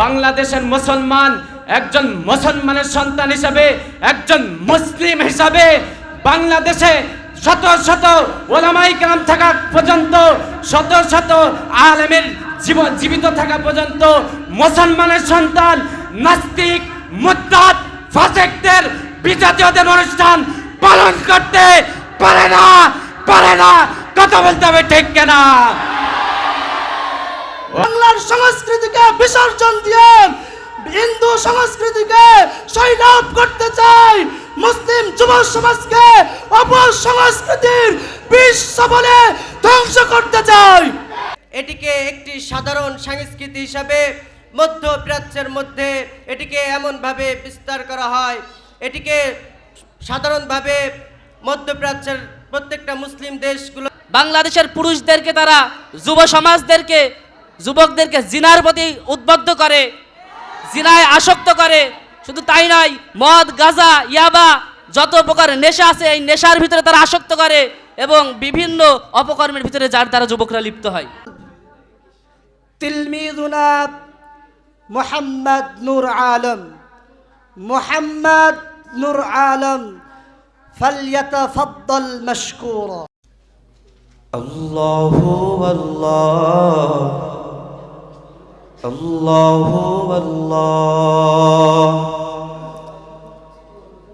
বাংলাদেশের মুসলমান একজন মুসলমানের সন্তান হিসাবে, একজন মুসলিম হিসাবে বাংলাদেশে শত শত ওলামায়ে কেরাম থাকা পর্যন্ত, শত শত আলেমের জীবিত থাকা পর্যন্ত মুসলমানের সন্তান নাস্তিক, মুরতাদ, ফাসিকদের, বিজাতীয়দের অনুষ্ঠান পালন করতে পারে না। কথা বলতে হবে ঠিক কিনা? বাংলার সংস্কৃতিকে বিসর্জন দিয়ে হিন্দু সংস্কৃতিকে সৈলাভ করতে চাই, মুসলিম যুব সমাজকে অপসংস্কৃতির বিষ বলে ধ্বংস করতে চাই। এটিকে একটি সাধারণ সংস্কৃতি হিসাবে মধ্যপ্রাচ্যের মধ্যে এটিকে এমনভাবে বিস্তার করা হয়, এটিকে সাধারণভাবে মধ্যপ্রাচ্যের প্রত্যেকটা মুসলিম দেশগুলো বাংলাদেশের পুরুষদেরকে, তারা যুব সমাজদেরকে, যুবকদেরকে জিনার প্রতি উদ্বুদ্ধ করে, জিনায় আসক্ত করে। শুধু তাই নয়, মদ, গাঁজা, ইয়াবা যত প্রকার নেশা আছে এই নেশার ভিতরে তারা আসক্ত করে এবং বিভিন্ন অপকর্মের ভিতরে যার দ্বারা যুবকরা লিপ্ত হয়। তিলমিযুনা মুহাম্মদ নূর আলম, মুহাম্মদ নূর আলম ফালইয়াতাফাদ্দাল মাশকুরা। আল্লাহু আল্লাহ, আল্লাহু আল্লাহ,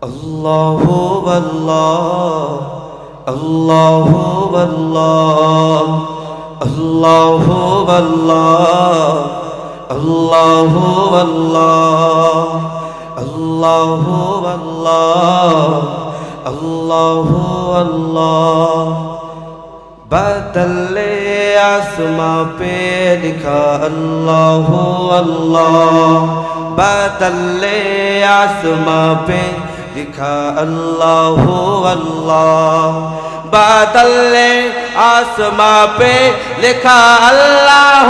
আল্লাহু আল্লাহ, আল্লাহু আল্লাহ, আল্লাহু আল্লাহ, আল্লাহু আল্লাহ, আল্লাহু আল্লাহ, আল্লাহু আল্লাহ। বাদলে आसमां पे लिखा अल्लाह अल्लाह, बादले आसमां पे लिखा अल्लाह अल्लाह, बादले आसमां पे लिखा अल्लाह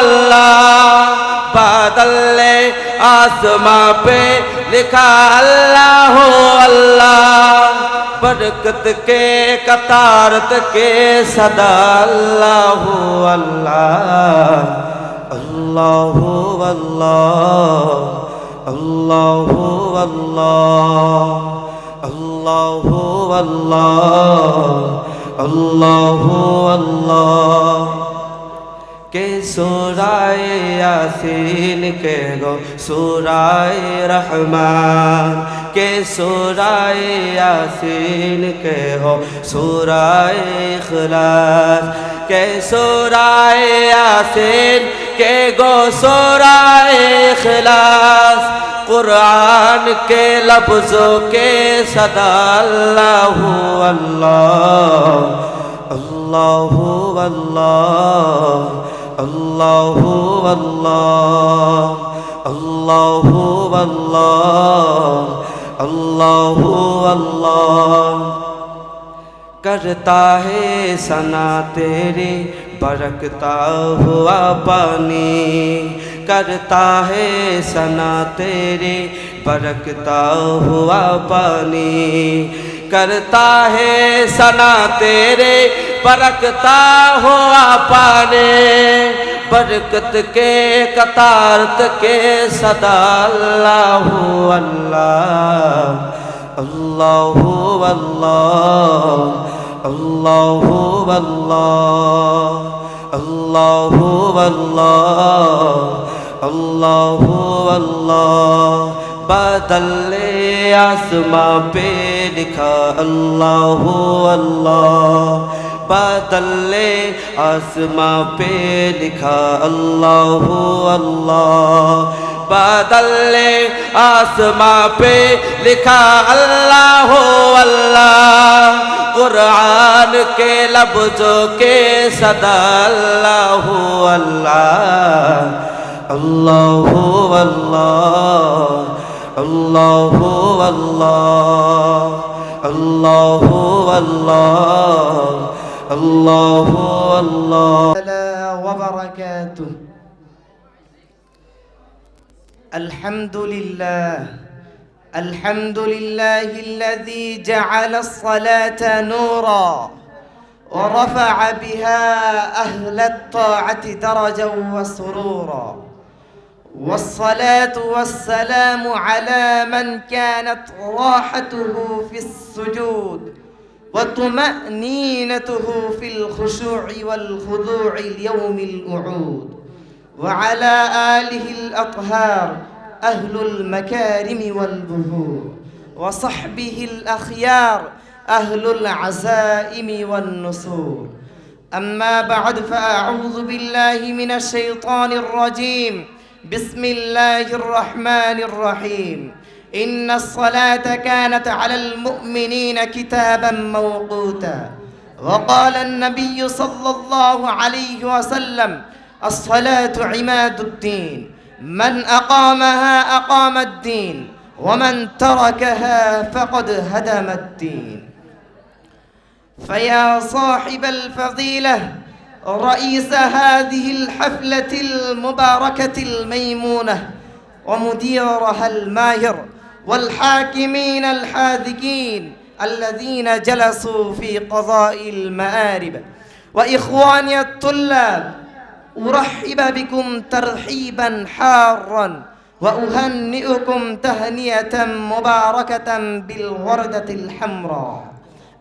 अल्लाह, बादले आसमां पे लिखा अल्लाह अल्लाह, बरकत के कतारत के सदा अल्लाह अल्लाह, अल्लाह अल्लाह, अल्लाह अल्लाह, अल्लाह अल्लाह, अल्लाह अल्लाह। के सूराय यासीन के गो सूराय रहमान, के सूराय यासीन के हो सूराय इखलास, के सूराय यासीन के गो सूराय इखलास, कुरान के लफ्ज़ों के सदा अल्लाह अल्लाह, अल्लाह अल्लाह, अल्लाह अल्लाह, अल्लाह अल्लाह, अल्लाह अल्लाह। करता है सना तेरी बरकता हुआ पानी, करता है सना तेरी बरकता हुआ पानी, करता है सना तेरे बरकता हुआ पानी, बरकत के कतारत के सदा अल्लाह अल्लाह, अल्लाह अल्लाह, अल्लाह अल्लाह, अल्लाह अल्लाह, अल्लाह अल्लाह। बादले आसमां पे लिखा अल्लाह अल्लाह, बादले आसमां पे लिखा अल्लाह अल्लाह, बादले आसमां पे लिखा अल्लाह अल्लाह, कुरान के लफ्ज़ों के सदा अल्लाह अल्लाह, अल्लाह अल्लाह, अल्लाह अल्लाह, अल्लाह अल्लाह, अल्लाह अल्लाह व बरकातुह। अल्हम्दुलिल्लाह, अल्हम्दुलिल्लाहिल्लज़ी जअल अस्सलात नूरा व रफ़अ बिहा अहल अत्ताअति दरजन व सुरूरा, والصلاة والسلام على من كانت راحته في السجود وطمأنينته في الخشوع والخضوع ليوم الوعود، وعلى آله الأطهار أهل المكارم والبهور، وصحبه الأخيار أهل العزائم والنصور. أما بعد، فأعوذ بالله من الشيطان الرجيم. بسم الله الرحمن الرحيم. إن الصلاة كانت على المؤمنين كتابا موقوتا. وقال النبي صلى الله عليه وسلم: الصلاة عماد الدين، من أقامها أقام الدين، ومن تركها فقد هدم الدين. فيا صاحب الفضيلة، رئيس هذه الحفلة المباركة الميمونة، ومديرها الماهر، والحاكمين الحاذقين الذين جلسوا في قضاء المآرب، وإخواني الطلاب، أرحب بكم ترحيبا حارا، وأهنئكم تهنئة مباركة بالوردة الحمراء.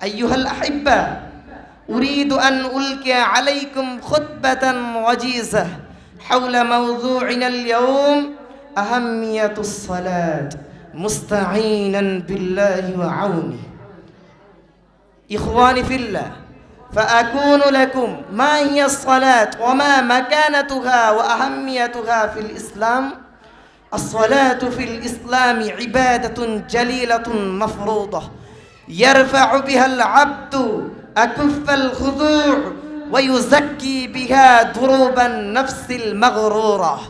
أيها الأحبة، أريد أن ألقي عليكم خطبة وجيزة حول موضوعنا اليوم: أهمية الصلاة، مستعينا بالله وعونه. إخواني في الله، فأكون لكم ما هي الصلاة وما مكانتها وأهميتها في الإسلام. الصلاة في الإسلام عبادة جليلة مفروضة يرفع بها العبد أكف الخضوع، ويزكي بها دروب النفس المغرورة،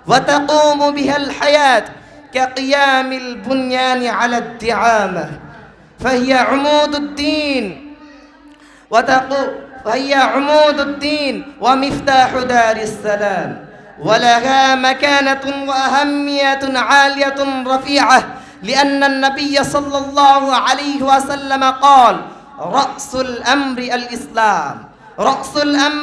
وتقوم بها الحياة كقيام البنيان على الدعامة، فهي عمود الدين ومفتاح دار السلام، ولها مكانة وأهمية عالية رفيعة، لأن النبي صلى الله عليه وسلم قال: رأس الأمر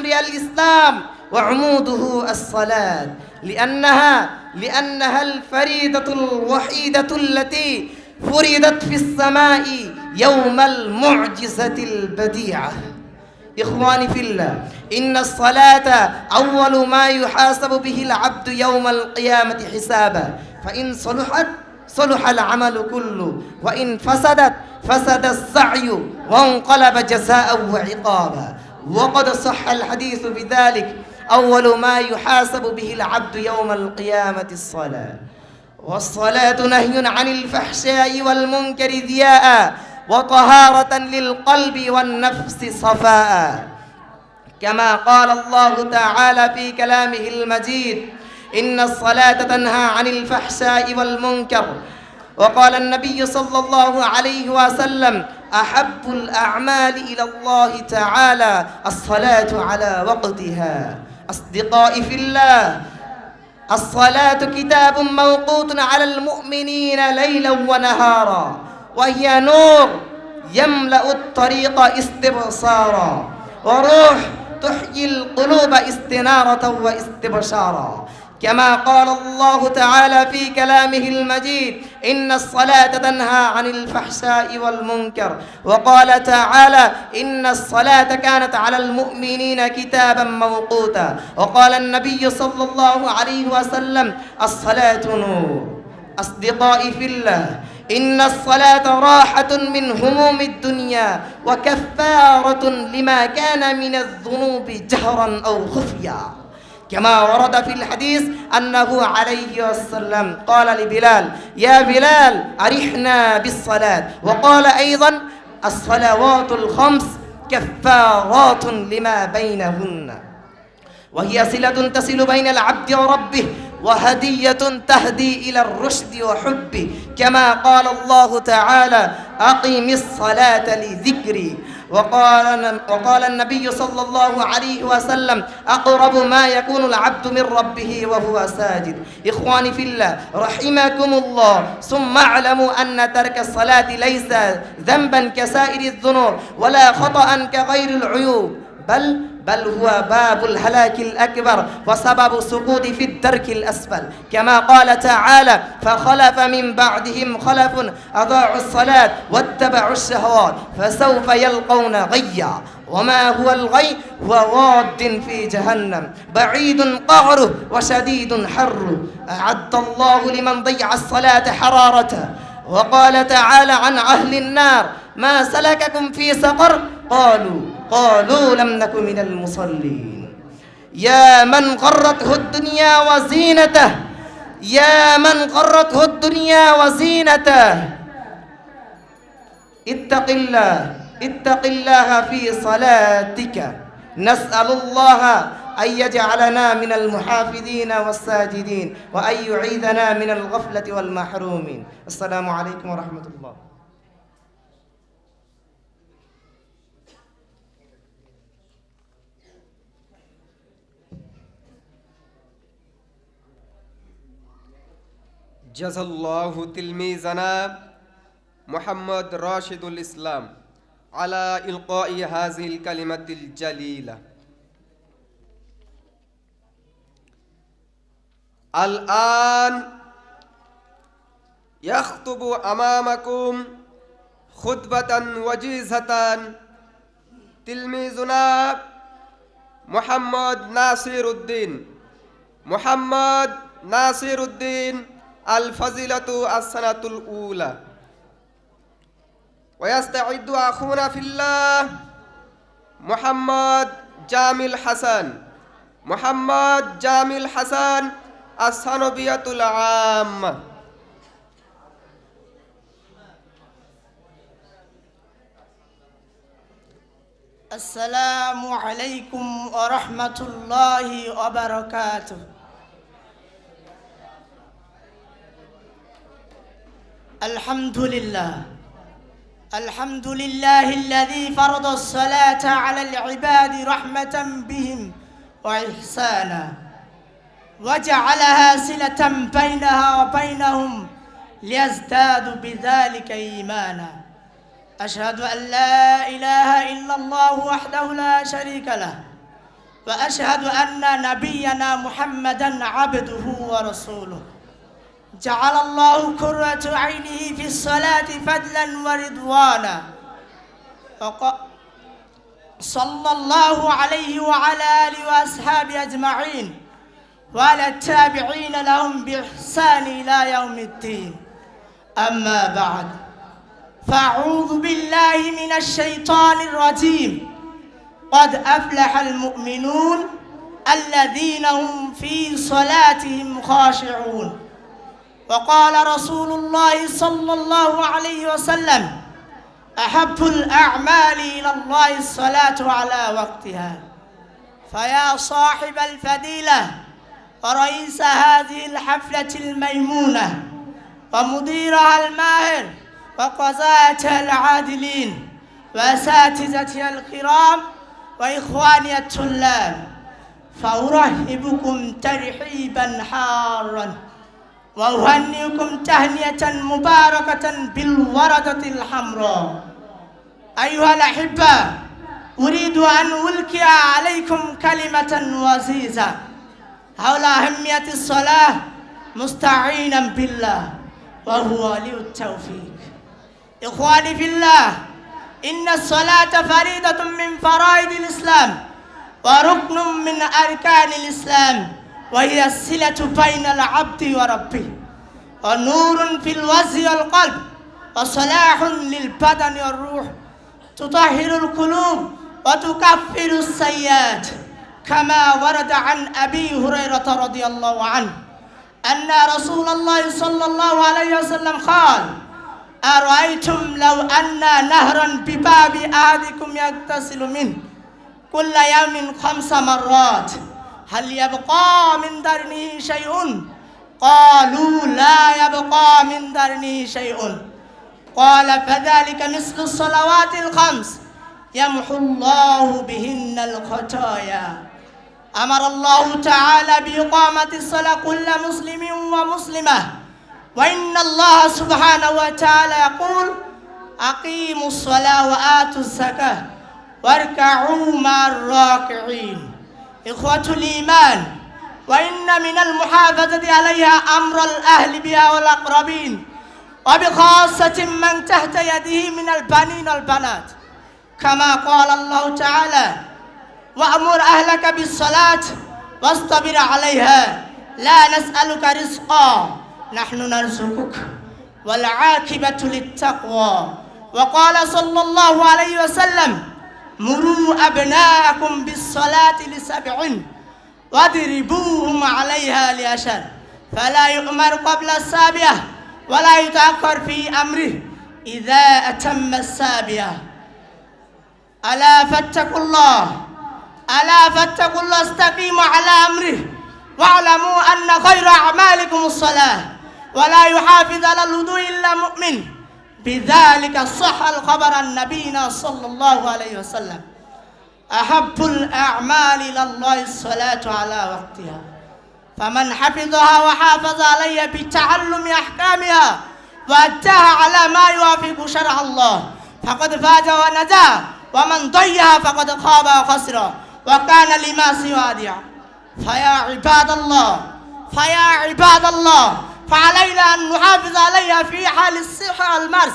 الإسلام وعموده الصلاة، لأنها الفريدة الوحيدة التي فرضت في السماء يوم المعجزة البديعة. إخواني في الله، إن الصلاة أول ما يحاسب به العبد يوم القيامة حسابا، فإن صلحت صلح العمل كله، وإن فسدت فسد السعي وانقلب جزاء وعقابا. وقد صح الحديث بذلك: أول ما يحاسب به العبد يوم القيامة الصلاة. والصلاة نهي عن الفحشاء والمنكر ضياء، وطهارة للقلب والنفس صفاء، كما قال الله تعالى في كلامه المجيد: إن الصلاة تنهى عن الفحشاء والمنكر. وقال النبي صلى الله عليه وسلم: أحب الأعمال إلى الله تعالى الصلاة على وقتها. أصدقائي في الله، الصلاة كتاب موقوت على المؤمنين ليلا ونهارا، وهي نور يملأ الطريق استبصارا، وروح تحيي القلوب استنارة واستبشارا، كما قال الله تعالى في كلامه المجيد: إن الصلاة تنهى عن الفحشاء والمنكر. وقال تعالى: إن الصلاة كانت على المؤمنين كتابا موقوتا. وقال النبي صلى الله عليه وسلم: الصلاة نور. أصدقائي في الله، إن الصلاة راحة من هموم الدنيا، وكفارة لما كان من الذنوب جهرا أو خفيا، كما ورد في الحديث أنه عليه وسلم قال لبلال: يا بلال أرحنا بالصلاة. وقال أيضا: الصلوات الخمس كفارات لما بينهن، وهي صلة تصل بين العبد وربه، وهدية تهدي إلى الرشد وحبه، كما قال الله تعالى: أقم الصلاة لذكري. وقال النبي صلى الله عليه وسلم: أقرب ما يكون العبد من ربه وهو ساجد. إخواني في الله، رحمكم الله، ثم اعلموا أن ترك الصلاة ليس ذنبا كسائر الذنوب، ولا خطأ كغير العيوب، بل هو باب الهلاك الأكبر وسبب سقوط في الدرك الأسفل، كما قال تعالى: فخلف من بعدهم خلف أضاعوا الصلاة واتبعوا الشهوات فسوف يلقون غيا. وما هو الغي؟ هو واد في جهنم بعيد قعره وشديد حره، أعد الله لمن ضيع الصلاة حرارته. وقال تعالى عن أهل النار: ما سلككم في سقر؟ قالوا لم نك من المصلين. يا من غرته الدنيا وزينته، يا من غرته الدنيا وزينته، اتق الله في صلاتك. نسأل الله أن يجعلنا من المحافظين والساجدين وأن يعيذنا من الغفلة والمحرومين. السلام عليكم ورحمة الله. जज़ल्लाहु तिलमीज़ना मोहम्मद राशिदुल इस्लाम अला इल्क़ाई हाज़िल कलिमतिल जलीला। अल-आन यख़्तुबु अमामकुम खुतबतन वजीज़तन तिलमीज़ुना मोहम्मद नासिरुद्दीन अल-फ़ज़ीलतु अस-सनतुल ऊला। वयस्तइद्दु अख़ूना फ़िल्लाह मोहम्मद जामिल हसन अस-सनविय्यतुल आम्मा। अस्सलामु अलैकुम व रहमतुल्लाहि व बरकातुहू। الحمد لله الذي فرض الصلاة على العباد رحمة بهم وإحسانا وجعلها صلة بينها وبينهم ليزدادوا بذلك إيمانا. أشهد أن لا إله إلا الله وحده لا شريك له وأشهد أن نبينا محمدا عبده ورسوله جعل الله قرة عينه في الصلاة فضلا ورضوانا. صلى الله عليه وعلى آله وأصحابه أجمعين وعلى التابعين لهم بإحسان إلى يوم الدين. أما بعد، فأعوذ بالله من الشيطان الرجيم. قد أفلح المؤمنون الذين هم في صلاتهم خاشعون. وقال رسول الله صلى الله عليه وسلم: أحب الأعمال إلى الله الصلاة على وقتها. فيا صاحب الفضيلة ورئيس هذه الحفلة الميمونة ومديرها الماهر وقضاتها العادلين وأساتذتها الكرام وإخواني الطلاب، فأرحبكم ترحيبا حارا وأهنئكم تهنئة مباركة بالوردة الحمراء. أيها الأحبة، أريد أن ألقي عليكم كلمة وزيزة حول أهمية الصلاة مستعينا بالله وهو ولي التوفيق. إخواني في الله، إن الصلاة فريضة من فرائض الإسلام وركن من أركان الإسلام، وهي الصلة بين العبد وربه، ونور في الوجه والقلب، وصلاح للبدن والروح، تطهر القلوب وتكفر السيئات، كما ورد عن أبي هريرة رضي الله عنه أن رسول الله صلى الله عليه وسلم قال: أرأيتم لو أن نهرا بباب أحدكم يغتسل منه كل يوم 5 مرات هل يبقى من درنه شيء؟ قالوا: لا يبقى من درنه شيء. قال: فذلك مثل الصلوات الخمس يمحو الله بهن الخطايا. أمر الله تعالى بإقامة الصلاة كل مسلم ومسلمة، وإن الله سبحانه وتعالى يقول: أقيموا الصلاة وآتوا الزكاة واركعوا مع الراكعين. إخوة الإيمان، وإن من المحافظة عليها أمر الأهل بها والأقربين، وبخاصة من تحت يده من البنين والبنات، كما قال الله تعالى: وأمر أهلك بالصلاة واصطبر عليها لا نسألك رزقا نحن نرزقك والعاقبة للتقوى. وقال صلى الله عليه وسلم: مروا أبناءكم بالصلاة ل7 واضربوهم عليها ل10، فلا يؤمر قبل 7 ولا يتأخر في أمره إذا أتم 7. ألا فاتقوا الله، ألا فاتقوا الله، استقيموا على أمره، واعلموا أن خير أعمالكم الصلاة، ولا يحافظ على الوضوء إلا مؤمن. بذلك صح الخبر عن نبينا صلى الله عليه وسلم: أحب الأعمال إلى الله الصلاة على وقتها، فمن حفظها وحافظ عليها بتعلم أحكامها وأداها على ما يوافق شرع الله فقد فاز ونجا، ومن ضيعها فقد خاب وخسر وكان لما سوى ضياع. فيا عباد الله، فعلينا أن نحافظ عليها في حال الصحة والمرض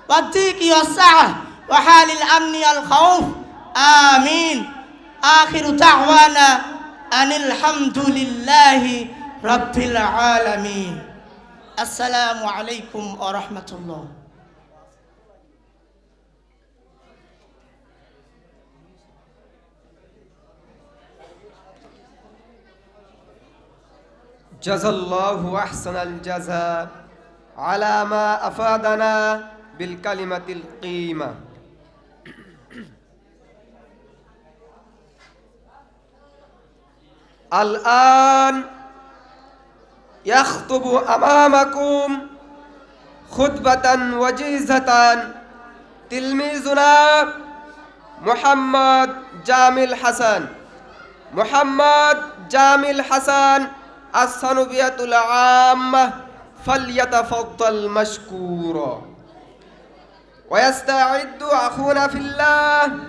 والضيق والسعة وحال الأمن والخوف. آمين. آخر دعوانا أن الحمد لله رب العالمين. السلام عليكم ورحمة الله. جزا الله أحسن الجزاء على ما أفادنا بالكلمة القيمة. الآن يخطب أمامكم خطبة وجيزة تلميذنا محمد جامل حسن الثانوية العامة، فليتفضل مشكورا. ويستعد أخونا في الله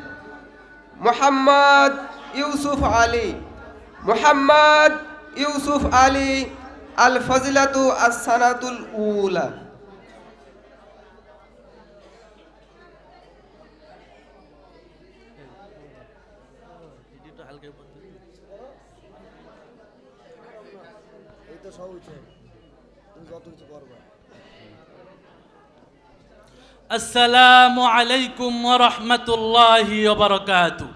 محمد يوسف علي الفضيلة السنة الأولى. السلام عليكم ورحمة الله وبركاته.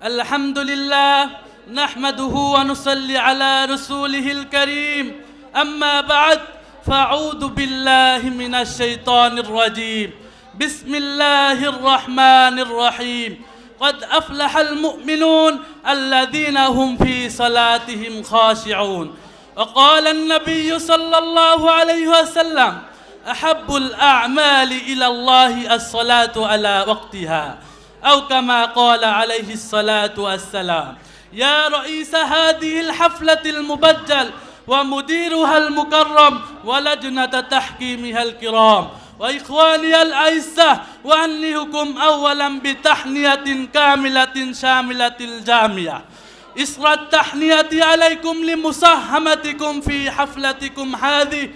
الحمد لله نحمده ونصلي على رسوله الكريم، أما بعد، فأعوذ بالله من الشيطان الرجيم. بسم الله الرحمن الرحيم. قد أفلح المؤمنون الذين هم في صلاتهم خاشعون. وقال النبي صلى الله عليه وسلم: أحب الأعمال إلى الله الصلاة على وقتها، أو كما قال عليه الصلاة والسلام. يا رئيس هذه الحفلة المبجل ومديرها المكرم ولجنة تحكيمها الكرام وإخواني الأعزة، وأنهكم أولا بتحنية كاملة شاملة الجامعة. إسر التحنية عليكم لمساهمتكم في حفلتكم هذه،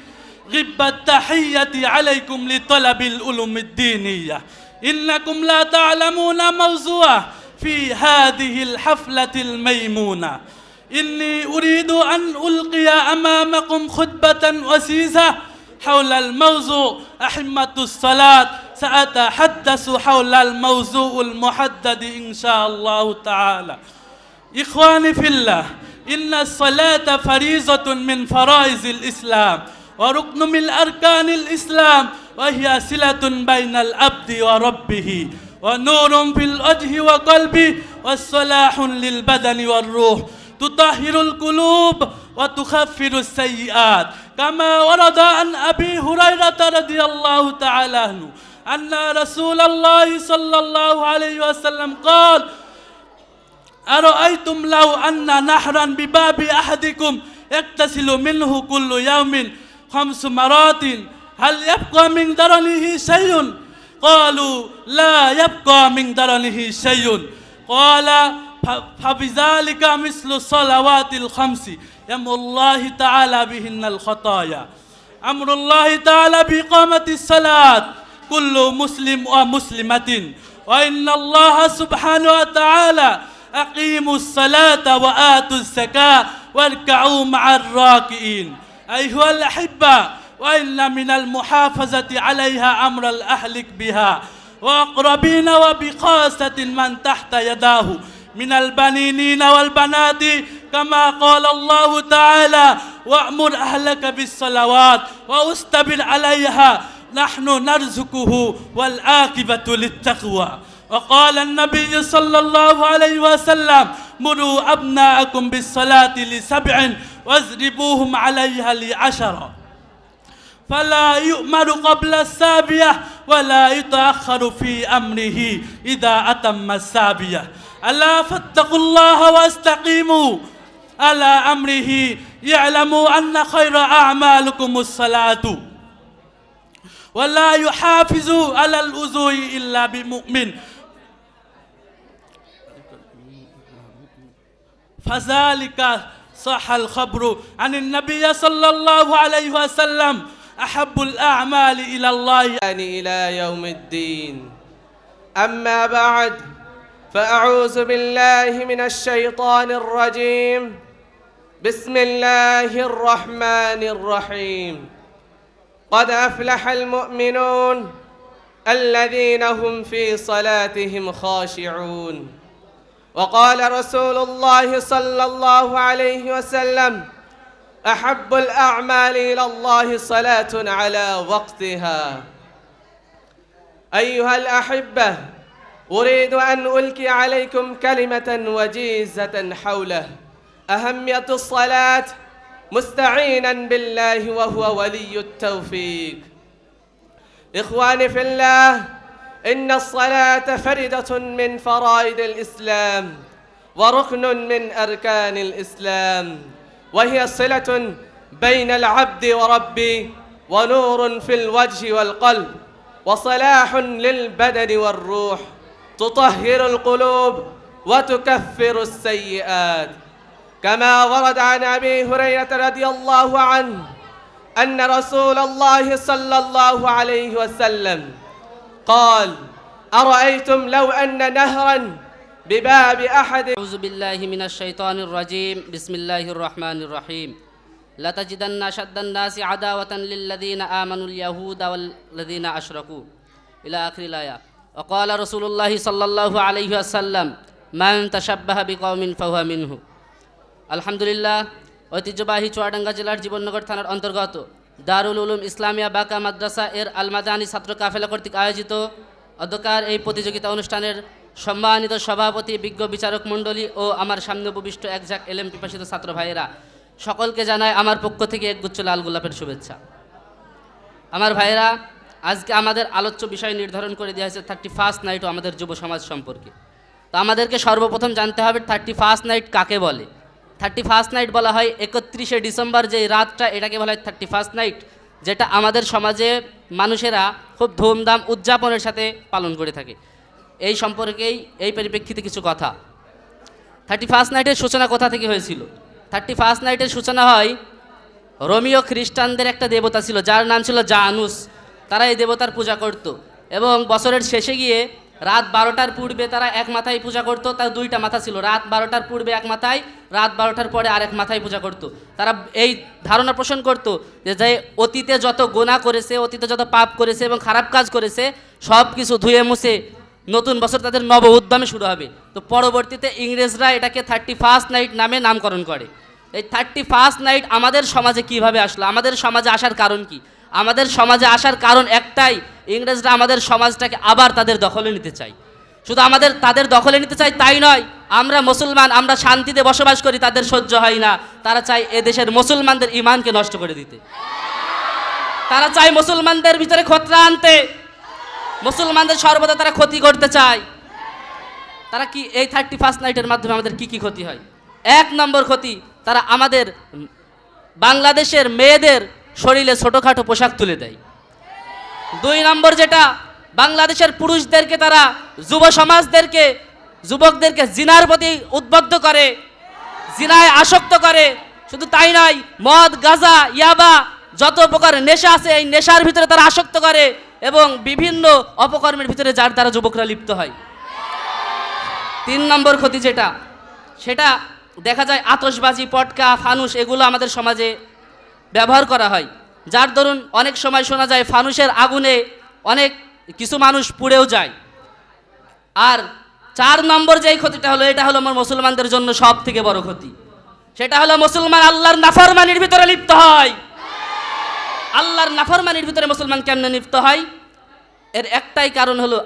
غب التحية عليكم لطلب العلوم الدينية. إنكم لا تعلمون موضوع في هذه الحفلة الميمونة. إني أريد أن ألقي أمامكم خطبة وسيزة حول الموضوع أحمة الصلاة. سأتحدث حول الموضوع المحدد إن شاء الله تعالى. إخواني في الله، إن الصلاة فريضة من فرائض الإسلام وركن من أركان الإسلام، وهي صلة بين العبد وربه، ونور في الوجه وقلبه، والصلاح للبدن والروح، تطهر القلوب وتخفر السيئات، كما ورد عن أبي هريرة رضي الله تعالى عنه أن رسول الله صلى الله عليه وسلم قال: أرأيتم لو أن نهرا بباب أحدكم يغتسل منه كل يوم 5 مرات، هل يبقى من درنه شيء؟ قالوا لا يبقى من درنه شيء قال فبذلك مثل الصلوات الخمس يمحو الله تعالى بهن الخطايا. أمر الله تعالى بإقامة الصلاة كل مسلم ومسلمة، وإن الله سبحانه وتعالى أقيموا الصلاة وآتوا الزكاة واركعوا مع الراكعين. أيها الأحبة، وإن من المحافظة عليها أمر الأهل بها وأقربين وبخاصة من تحت يداه من البنين والبنات، كما قال الله تعالى: وأمر أهلك بالصلوات واستبر عليها نحن نرزقه والعاقبة للتقوى. وقال النبي صلى الله عليه وسلم: مروا أبناءكم بالصلاة ل7 واضربوهم عليها ل10. فلا يؤمر قبل 7 ولا يتأخر في أمره إذا أتم 7. ألا فاتقوا الله واستقيموا على أمره، يعلموا أن خير أعمالكم الصلاة، ولا يحافظوا على الوضوء إلا بمؤمن، فذلك صح الخبر عن النبي صلى الله عليه وسلم: أحب الأعمال إلى الله إلى يوم الدين. أما بعد، فأعوذ بالله من الشيطان الرجيم. بسم الله الرحمن الرحيم. قد أفلح المؤمنون الذين هم في صلاتهم خاشعون. وقال رسول الله صلى الله عليه وسلم: أحب الأعمال إلى الله صلاة على وقتها. أيها الأحبة، أريد أن ألقي عليكم كلمة وجيزة حوله أهمية الصلاة، مستعينا بالله وهو ولي التوفيق. إخواني في الله، إن الصلاة فريضة من فرائض الإسلام وركن من أركان الإسلام، وهي صلة بين العبد وربه، ونور في الوجه والقلب، وصلاح للبدن والروح، تطهر القلوب وتكفر السيئات. كما ورد عن أبي هريرة رضي الله عنه أن رسول الله صلى الله عليه وسلم قال: أرأيتم لو أن نهرا بباب أحد. أعوذ بالله من الشيطان الرجيم. بسم الله الرحمن الرحيم. لتجدن أشد الناس عداوة للذين آمنوا اليهود والذين أشركوا إلى آخر الآية. وقال رسول الله صلى الله عليه وسلم: من تشبه بقوم فهو منه. আলহামদুলিল্লাহ, ঐতিহ্যবাহী চুয়াডাঙ্গা জেলার জীবননগর থানার অন্তর্গত দারুল উলুম ইসলামিয়া বাঁকা মাদ্রাসা এর আল মাদানী ছাত্র কাফেলা কর্তৃক আয়োজিত অধ্যকার এই প্রতিযোগিতা অনুষ্ঠানের সম্মানিত সভাপতি, বিজ্ঞ বিচারক মণ্ডলী ও আমার সামনে উপবিষ্ট একঝাঁক এলেম পিপাসিত ছাত্র ভাইয়েরা, সকলকে জানায় আমার পক্ষ থেকে একগুচ্ছ লাল গোলাপের শুভেচ্ছা। আমার ভাইয়েরা, আজকে আমাদের আলোচ্য বিষয় নির্ধারণ করে দেওয়া হয়েছে 31st নাইট ও আমাদের যুব সমাজ সম্পর্কে। তো আমাদেরকে সর্বপ্রথম জানতে হবে 31st নাইট কাকে বলে। 31st নাইট বলা হয় 31শে ডিসেম্বর যে রাতটা, এটাকে বলা হয় 31st নাইট, যেটা আমাদের সমাজে মানুষেরা খুব ধুমধাম উদযাপনের সাথে পালন করে থাকে। এই সম্পর্কেই এই পরিপ্রেক্ষিতে কিছু কথা। 31st নাইটের সূচনা কোথা থেকে হয়েছিল? 31st নাইটের সূচনা হয়, রোমীয় খ্রিস্টানদের একটা দেবতা ছিল যার নাম ছিল জানুস। তারা এই দেবতার পূজা করত এবং বছরের শেষে গিয়ে রাত 12টার পূর্বে তারা এক মাথায় পূজা করত। তার 2টা মাথা ছিল, রাত 12টার পূর্বে এক মাথায়, রাত 12টার পরে আরেক মাথায় পূজা করত। তারা এই ধারণা পোষণ করত যে অতীতে যত গুনাহ করেছে, অতীতে যত পাপ করেছে এবং খারাপ কাজ করেছে, সব কিছু ধুয়ে মুছে নতুন বছর তাদের নব উদ্যমে শুরু হবে। তো পরবর্তীতে ইংরেজরা এটাকে 31st নাইট নামে নামকরণ করে। এই 31st নাইট আমাদের সমাজে কিভাবে আসলো, আমাদের সমাজে আসার কারণ কি? আমাদের সমাজে আসার কারণ একটাই, ইংরেজরা আমাদের সমাজটাকে আবার তাদের দখলে নিতে চায়। শুধু তাদের দখলে নিতে চায় তাই নয়, আমরা মুসলমান, আমরা শান্তিতে বসবাস করি, তাদের সহ্য হয় না। তারা চায় এদেশের মুসলমানদের ঈমানকে নষ্ট করে দিতে। তারা চায় মুসলমানদের ভিতরে খতরা আনতে, মুসলমানদের সর্বদা তারা ক্ষতি করতে চায়। তারা কি এই 31st নাইটের মাধ্যমে আমাদের কি কি ক্ষতি হয়? 1 নম্বর ক্ষতি, তারা আমাদের বাংলাদেশের মেয়েদের শরীরে ছোটোখাটো পোশাক তুলে দেয়। 2 নম্বর যেটা, বাংলাদেশের পুরুষদেরকে তারা যুব সমাজদেরকে যুবকদেরকে জিনার প্রতি উদ্বুদ্ধ করে, জিনায় আসক্ত করে। শুধু তাই নয়, মদ গাঁজা ইয়াবা যত প্রকার নেশা আছে এই নেশার ভিতরে তারা আসক্ত করে এবং বিভিন্ন অপকর্মের ভিতরে যার দ্বারা যুবকরা লিপ্ত হয়। 3 নম্বর ক্ষতি যেটা, সেটা দেখা যায় আতশবাজি, পটকা, ফানুস এগুলো আমাদের সমাজে ব্যবহার করা হয়, যার দরুন অনেক সময় শোনা যায় ফানুসের আগুনে অনেক কিছু মানুষ পুড়েও যায়। আর 4 নম্বর যেই ক্ষতিটা হলো, এটা হলো আমার মুসলমানদের জন্য সব থেকে বড় ক্ষতি। সেটা হলো মুসলমান আল্লাহর নাফরমানির ভিতরে লিপ্ত হয়। আল্লাহর নাফরমানির ভিতরে মুসলমান কেমনে লিপ্ত হয়? এর একটাই কারণ হলো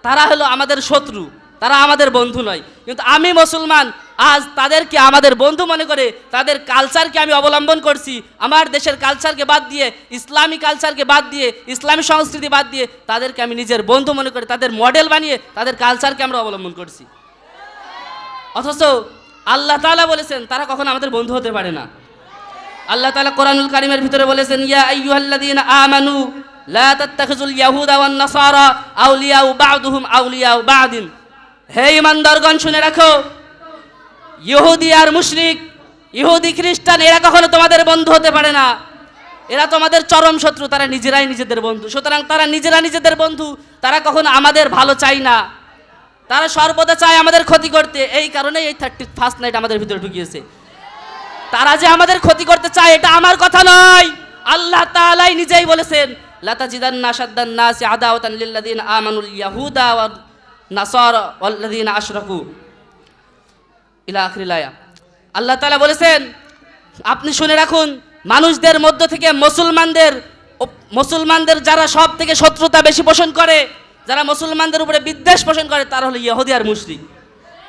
তারা হলো আমাদের শত্রু, তারা আমাদের বন্ধু নয়। কিন্তু আমি মুসলমান, আজ তাদেরকে আমাদের বন্ধু মনে করে তাদের কালচারকে আমি অবলম্বন করছি। আমার দেশের কালচারকে বাদ দিয়ে, ইসলামী কালচারকে বাদ দিয়ে, ইসলামী সংস্কৃতি বাদ দিয়ে তাদেরকে আমি নিজের বন্ধু মনে করে তাদের মডেল বানিয়ে তাদের কালচারকে আমরা অবলম্বন করছি। অথচ আল্লাহ তাআলা বলেছেন তারা কখনো আমাদের বন্ধু হতে পারে না। আল্লাহ তাআলা কোরআনুল কারীমের ভিতরে বলেছেন, ইয়া আইয়ুহাল্লাযীনা আমানু লা তাত্তাখিযুল ইয়াহুদা ওয়ান নাসারা আউলিয়া বা'দুহুম আউলিয়া বা'দিন। হে ঈমানদারগণ, শুনে রাখো, ইহুদি আর মুশরিক, ইহুদি খ্রিস্টান এরা কখনো তোমাদের বন্ধু হতে পারে না। এরা তোমাদের চরম শত্রু, তারা নিজেরাই নিজেদের বন্ধু। সুতরাং তারা নিজেরা নিজেদের বন্ধু, তারা কখনো আমাদের ভালো চায় না, তারা সর্বদা চায় আমাদের ক্ষতি করতে। এই কারণে এই 31st নাইট আমাদের ভিতরে ঢুকিয়েছে। তারা যে আমাদের ক্ষতি করতে চায় এটা আমার কথা নয়, আল্লাহ তাআলাই নিজেই বলেছেন, লা তাজিদান্না আশাদ্দান নাসি আদাওয়াতান লিল্লাযিনা আমানুল ইয়াহুদা ওয়ান নাসারা ওয়াল্লাযিনা আশরাকু ইলা আখিরিল আয়া। আল্লাহ তাআলা বলেছেন, আপনি শুনে রাখুন, মানুষদের মধ্য থেকে মুসলমানদের যারা সব থেকে শত্রুতা বেশি পোষণ করে, যারা মুসলমানদের উপরে বিদ্বেষ পোষণ করে, তারা হলো ইহুদি আর মুশরিক।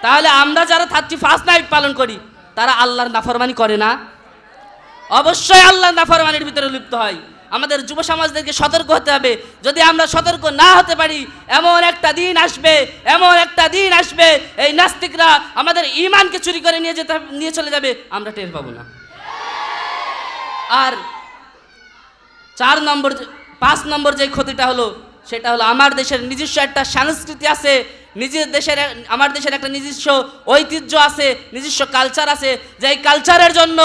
তাহলে আমরা যারা 31st নাইট পালন করি তারা আল্লাহর নাফরমানি করে না? অবশ্যই আল্লাহর নাফরমানির ভিতরে লিপ্ত হয়। আমাদের যুব সমাজদেরকে সতর্ক হতে হবে। যদি আমরা সতর্ক না হতে পারি, এমন একটা দিন আসবে এই নাস্তিকরা আমাদের ঈমানকে চুরি করে নিয়ে চলে যাবে, আমরা টের পাবো না। আর 5 নম্বর যে ক্ষতিটা হলো, সেটা হলো আমার দেশের নিজস্ব একটা সংস্কৃতি আছে, আমার দেশের একটা নিজস্ব ঐতিহ্য আছে, নিজস্ব কালচার আছে। যেই কালচারের জন্য,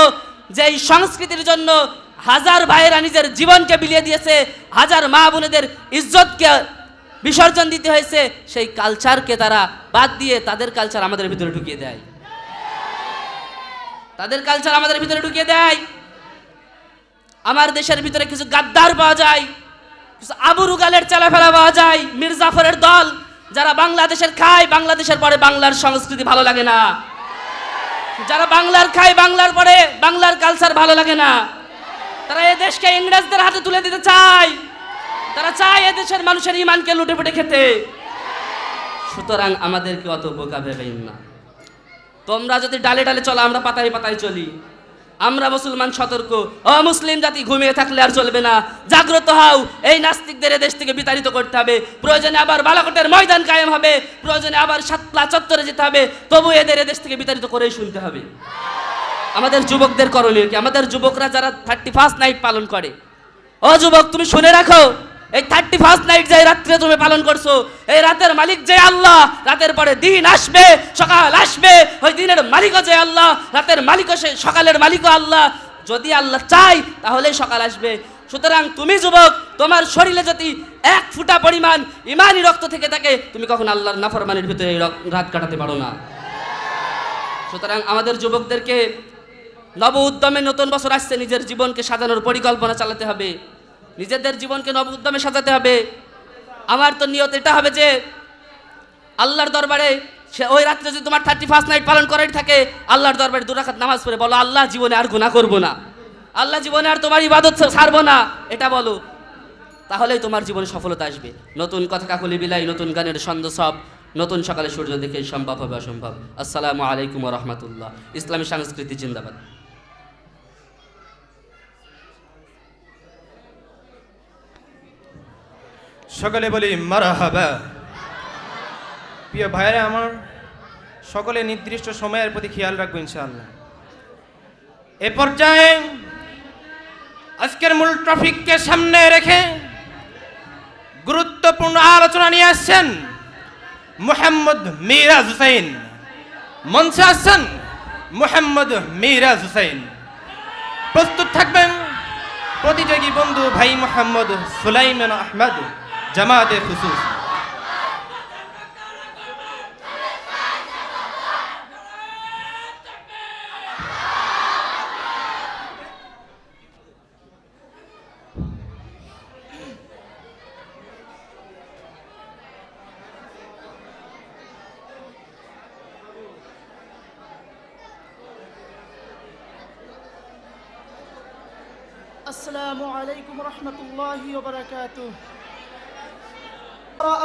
যেই সংস্কৃতির জন্য হাজার ভাইয়েরা নিজের জীবনকে বিলিয়ে দিয়েছে, হাজার মা বোনেদের ইজ্জতকে বিসর্জন দিতে হয়েছে, সেই কালচারকে তারা বাদ দিয়ে তাদের কালচার আমাদের ভিতরে ঢুকিয়ে দেয়। আমার দেশের ভিতরে কিছু গাদ্দার পাওয়া যায়, কিছু আবু রুগালের চালাফেরা পাওয়া যায়, মীর জাফরের দল, যারা বাংলাদেশের খায়, বাংলাদেশের পরে বাংলার সংস্কৃতি ভালো লাগে না। যারা বাংলার খায়, বাংলার পরে বাংলার কালচার ভালো লাগে না। তারা এই দেশকে ইংরেজদের হাতে তুলে দিতে চায়, তারা চায় এদেশের মানুষের ঈমানকে লুটে পুটে খেতে। সুতরাং আমাদেরকে অত বোকা ভেবেন না। তোমরা যদি ডালে ডালে চলো, আমরা পাতায় পাতায় চলি। আমরা মুসলমান সতর্ক, অমুসলিম জাতি ঘুমিয়ে থাকলে আর চলবে না। জাগ্রত হও, এই নাস্তিকদের দেশ থেকে বিতাড়িত করতে হবে। প্রয়োজনে আবার বালাকোটের ময়দান কায়েম হবে, প্রয়োজনে আবার সাতলা চত্বরে যেতে হবে, তবু এদের দেশ থেকে বিতাড়িত করেই শুনতে হবে। আমাদের যুবকদের করণীয় কি? আমাদের যুবকরা যারা 31st নাইট পালন করে, ও যুবক, তুমি শুনে রাখো, এই 31st নাইট যে রাত্রে তুমি পালন করছো, এই রাতের মালিক যে আল্লাহ, রাতের পরে দিন আসবে, সকাল আসবে, ওই দিনের মালিকও যে আল্লাহ, রাতের মালিকও সে, সকালের মালিকও আল্লাহ। যদি আল্লাহ চাই তাহলেই সকাল আসবে। সুতরাং তুমি যুবক, তোমার শরীরে যদি 1 ফুটা পরিমাণ ইমানি রক্ত থেকে থাকে, তুমি কখন আল্লাহর নাফরমানির ভিতরে রাত কাটাতে পারো না। সুতরাং আমাদের যুবকদেরকে নব উদ্যমে, নতুন বছর আসছে, নিজের জীবনকে সাজানোর পরিকল্পনা চালাতে হবে, নিজেদের জীবনকে নব উদ্যমে সাজাতে হবে। আমার তো নিয়ত এটা হবে যে আল্লাহর দরবারে ওই রাত্রে যদি তোমার 31st নাইট পালন করাই থাকে, আল্লাহর দরবারে 2 রাকাত নামাজ পড়ে বলো, আল্লাহ জীবনে আর গুনাহ করব না, আল্লাহ জীবনে আর তোমার ইবাদত ছাড়বো না, এটা বলো। তাহলেই তোমার জীবনে সফলতা আসবে। নতুন কথা কাকলি বিলাই, নতুন গানের ছন্দ সব, নতুন সকালে সূর্য দেখে সম্ভব হবে অসম্ভব। আসসালামু আলাইকুম ওয়া রাহমাতুল্লাহ। ইসলামী সংস্কৃতি জিন্দাবাদ। সকলে বলি মারহাবা। প্রিয় ভাইরা আমার, সকলে নির্দিষ্ট সময়ের প্রতি খেয়াল রাখবো ইনশাআল্লাহ। এ পর্যায়ে আজকের মূল টপিককে সামনে রেখে গুরুত্ব গুরুত্বপূর্ণ আলোচনা নিয়ে আসছেন মোহাম্মদ মিরাজ হুসাইন। মঞ্চে আসছেন মোহাম্মদ মিরাজ হুসাইন। প্রস্তুত থাকবেন প্রতিযোগী বন্ধু ভাই মোহাম্মদ সুলাইমান আহমদ, জামাতে খুসুস। السلام عليكم ورحمة الله وبركاته.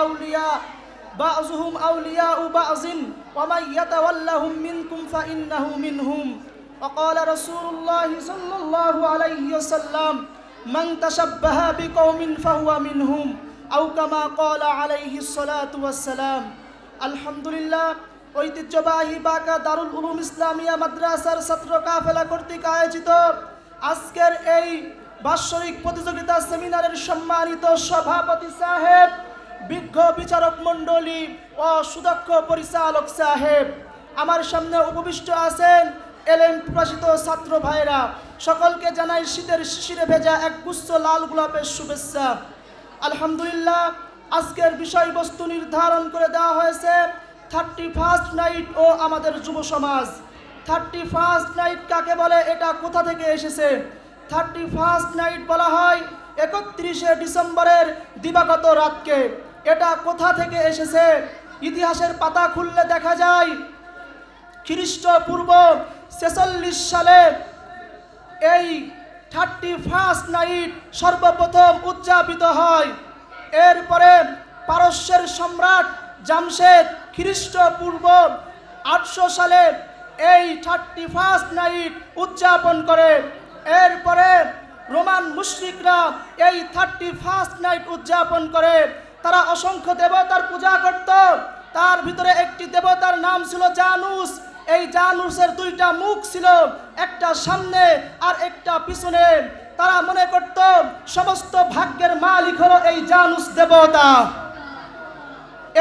أولياء بعضهم أولياء بعض ومن يتولهم منكم فإنه منهم. وقال رسول الله صلى الله عليه وسلم من تشبه بقوم فهو منهم أو كما قال عليه الصلاة والسلام. الحمد لله. ঐতিহ্যবাহী বাঁকা দারুল উলুম ইসলামিয়া মাদ্রাসার ছাত্র কাফেলা কর্তৃক আয়োজিত আজকের এই বাৎসরিক প্রতিযোগিতা সেমিনারের সম্মানিত সভাপতি সাহেব, বিজ্ঞ বিচারক মণ্ডলী ও সুদক্ষ পরিচালক সাহেব, আমার সামনে উপবিষ্ট আছেন এলএম প্রকাশিত ছাত্র ভাইরা, সকলকে জানাই শীতের শিশিরে ভেজা এক গুচ্ছ লাল গোলাপের শুভেচ্ছা। আলহামদুলিল্লাহ, আজকের বিষয়বস্তু নির্ধারণ করে দেওয়া হয়েছে 31st নাইট ও আমাদের যুব সমাজ। 31st নাইট কাকে বলে, এটা কোথা থেকে এসেছে? 31st নাইট বলা হয় 31শে ডিসেম্বরের দিবাগত রাতকে। এটা কোথা থেকে এসেছে? ইতিহাসের পাতা খুললে দেখা যায় খ্রিস্টপূর্ব 46 সালে এই 31st নাইট সর্বপ্রথম উদযাপিত হয়। এরপরে পারস্যের সম্রাট জামশেদ খ্রিস্টপূর্ব 800 সালে এই 31st নাইট উদযাপন করে। এরপরে রোমান মুশরিকরা এই 31st নাইট উদযাপন করে। তারা অসংখ্য দেবতার পূজা করত। তার ভিতরে একটি দেবতার নাম ছিল জানুস। এই জানুসের দুইটা মুখ ছিল, একটা সামনে আর একটা পিছনে। তারা মনে করত সমস্ত ভাগ্যের মালিক হলো এই জানুস দেবতা।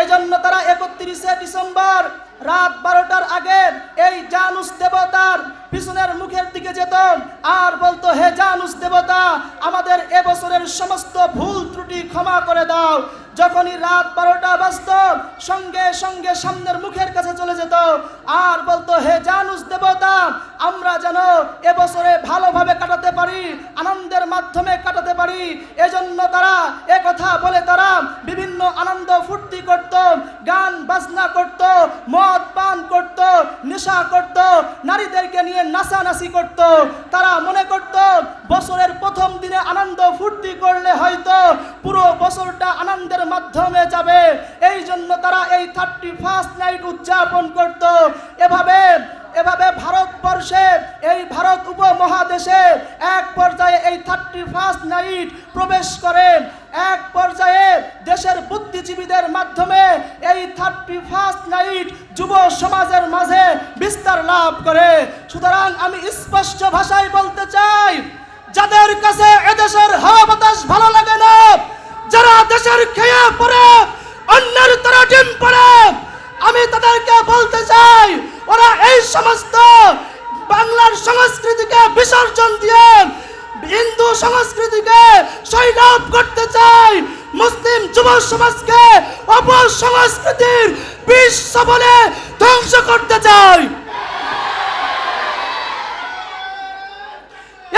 এজন্য তারা 31শে ডিসেম্বর রাত 12টার আগে এই জানুস দেবতার পিছনের মুখের দিকে যেত আর বলতো, হে জানুস দেবতা, আমাদের এবছরের সমস্ত ভুল ত্রুটি ক্ষমা করে দাও। যখনই রাত 12টা বাজত, সঙ্গে সঙ্গে সামনের মুখের কাছে চলে যেত আর বলতো, হে জানুস দেবতা, আমরা যেন এবছরে ভালোভাবে কাটাতে পারি, আনন্দের মাধ্যমে কাটাতে পারি। এজন্য তারা একথা বলে তারা বিভিন্ন আনন্দ ফুর্তি করত, গান বাজনা করত, মদ পান করত, নেশা করত, নারীদেরকে নিয়ে নাচানাচি করত। তারা মনে করত বছরের প্রথম দিনে আনন্দ ফুর্তি করলে হয়তো পুরো বছরটা আনন্দের মাধ্যমে যাবে। এই জন্য তারা এই 31st নাইট উদযাপন করত। এভাবে ভারতবর্ষে, এই ভারত উপমহাদেশে এক পর্যায়ে এই 31st নাইট প্রবেশ করে। এক পর্যায়ে দেশের বুদ্ধিজীবীদের মাধ্যমে এই 31st নাইট যুব সমাজের মাঝে বিস্তার লাভ করে। সুতরাং আমি স্পষ্ট ভাষায় বলতে চাই, যাদের কাছে এদেশের হাওয়া বাতাস ভালো লাগে না, যারা দেশের খেয়ে পড়ে, অন্যের তারা ডিম পড়ে, আমি তাদেরকে বলতে চাই, ওরা এই সমস্ত বাংলার সংস্কৃতিকে বিসর্জন দিয়ে হিন্দু সংস্কৃতিকে সৈলাভ করতে চায়, মুসলিম যুব সমাজকে অপসংস্কৃতির বিষ বলে ধ্বংস করতে চায়।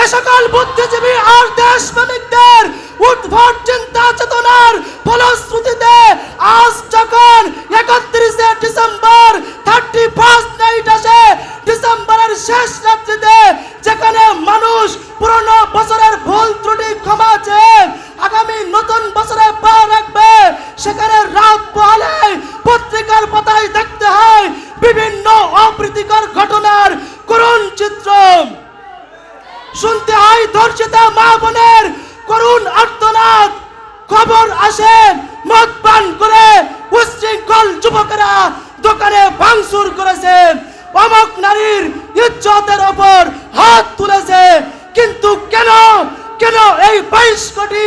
এ সকল বুদ্ধিজীবী আর দেশপ্রেমিকদের উদ্ভট চিন্তা চেতনার ফলশ্রুতিতে আজ যখন 31শে ডিসেম্বর 31st নাইট আসে, ডিসেম্বরের শেষ রাত্রিতে, যেখানে মানুষ পুরনো বছরের ভুল ত্রুটি ক্ষমা চেয়ে আগামী নতুন বছরে পা রাখবে, সেখানে রাত পোহালে পত্রিকার পাতায় দেখতে হয় বিভিন্ন অপ্রীতিকর ঘটনার করুণ চিত্র, শুনতে হয় ধর্ষিতা মা বোনের করুণ আর্তনাদ। খবর আসে মদ পান করে উচ্ছৃঙ্খল যুবকেরা দোকানে ভাঙচুর করেছে, অমুক নারীর ইজ্জতের ওপর হাত তুলেছে। কিন্তু কেন এই 22 কোটি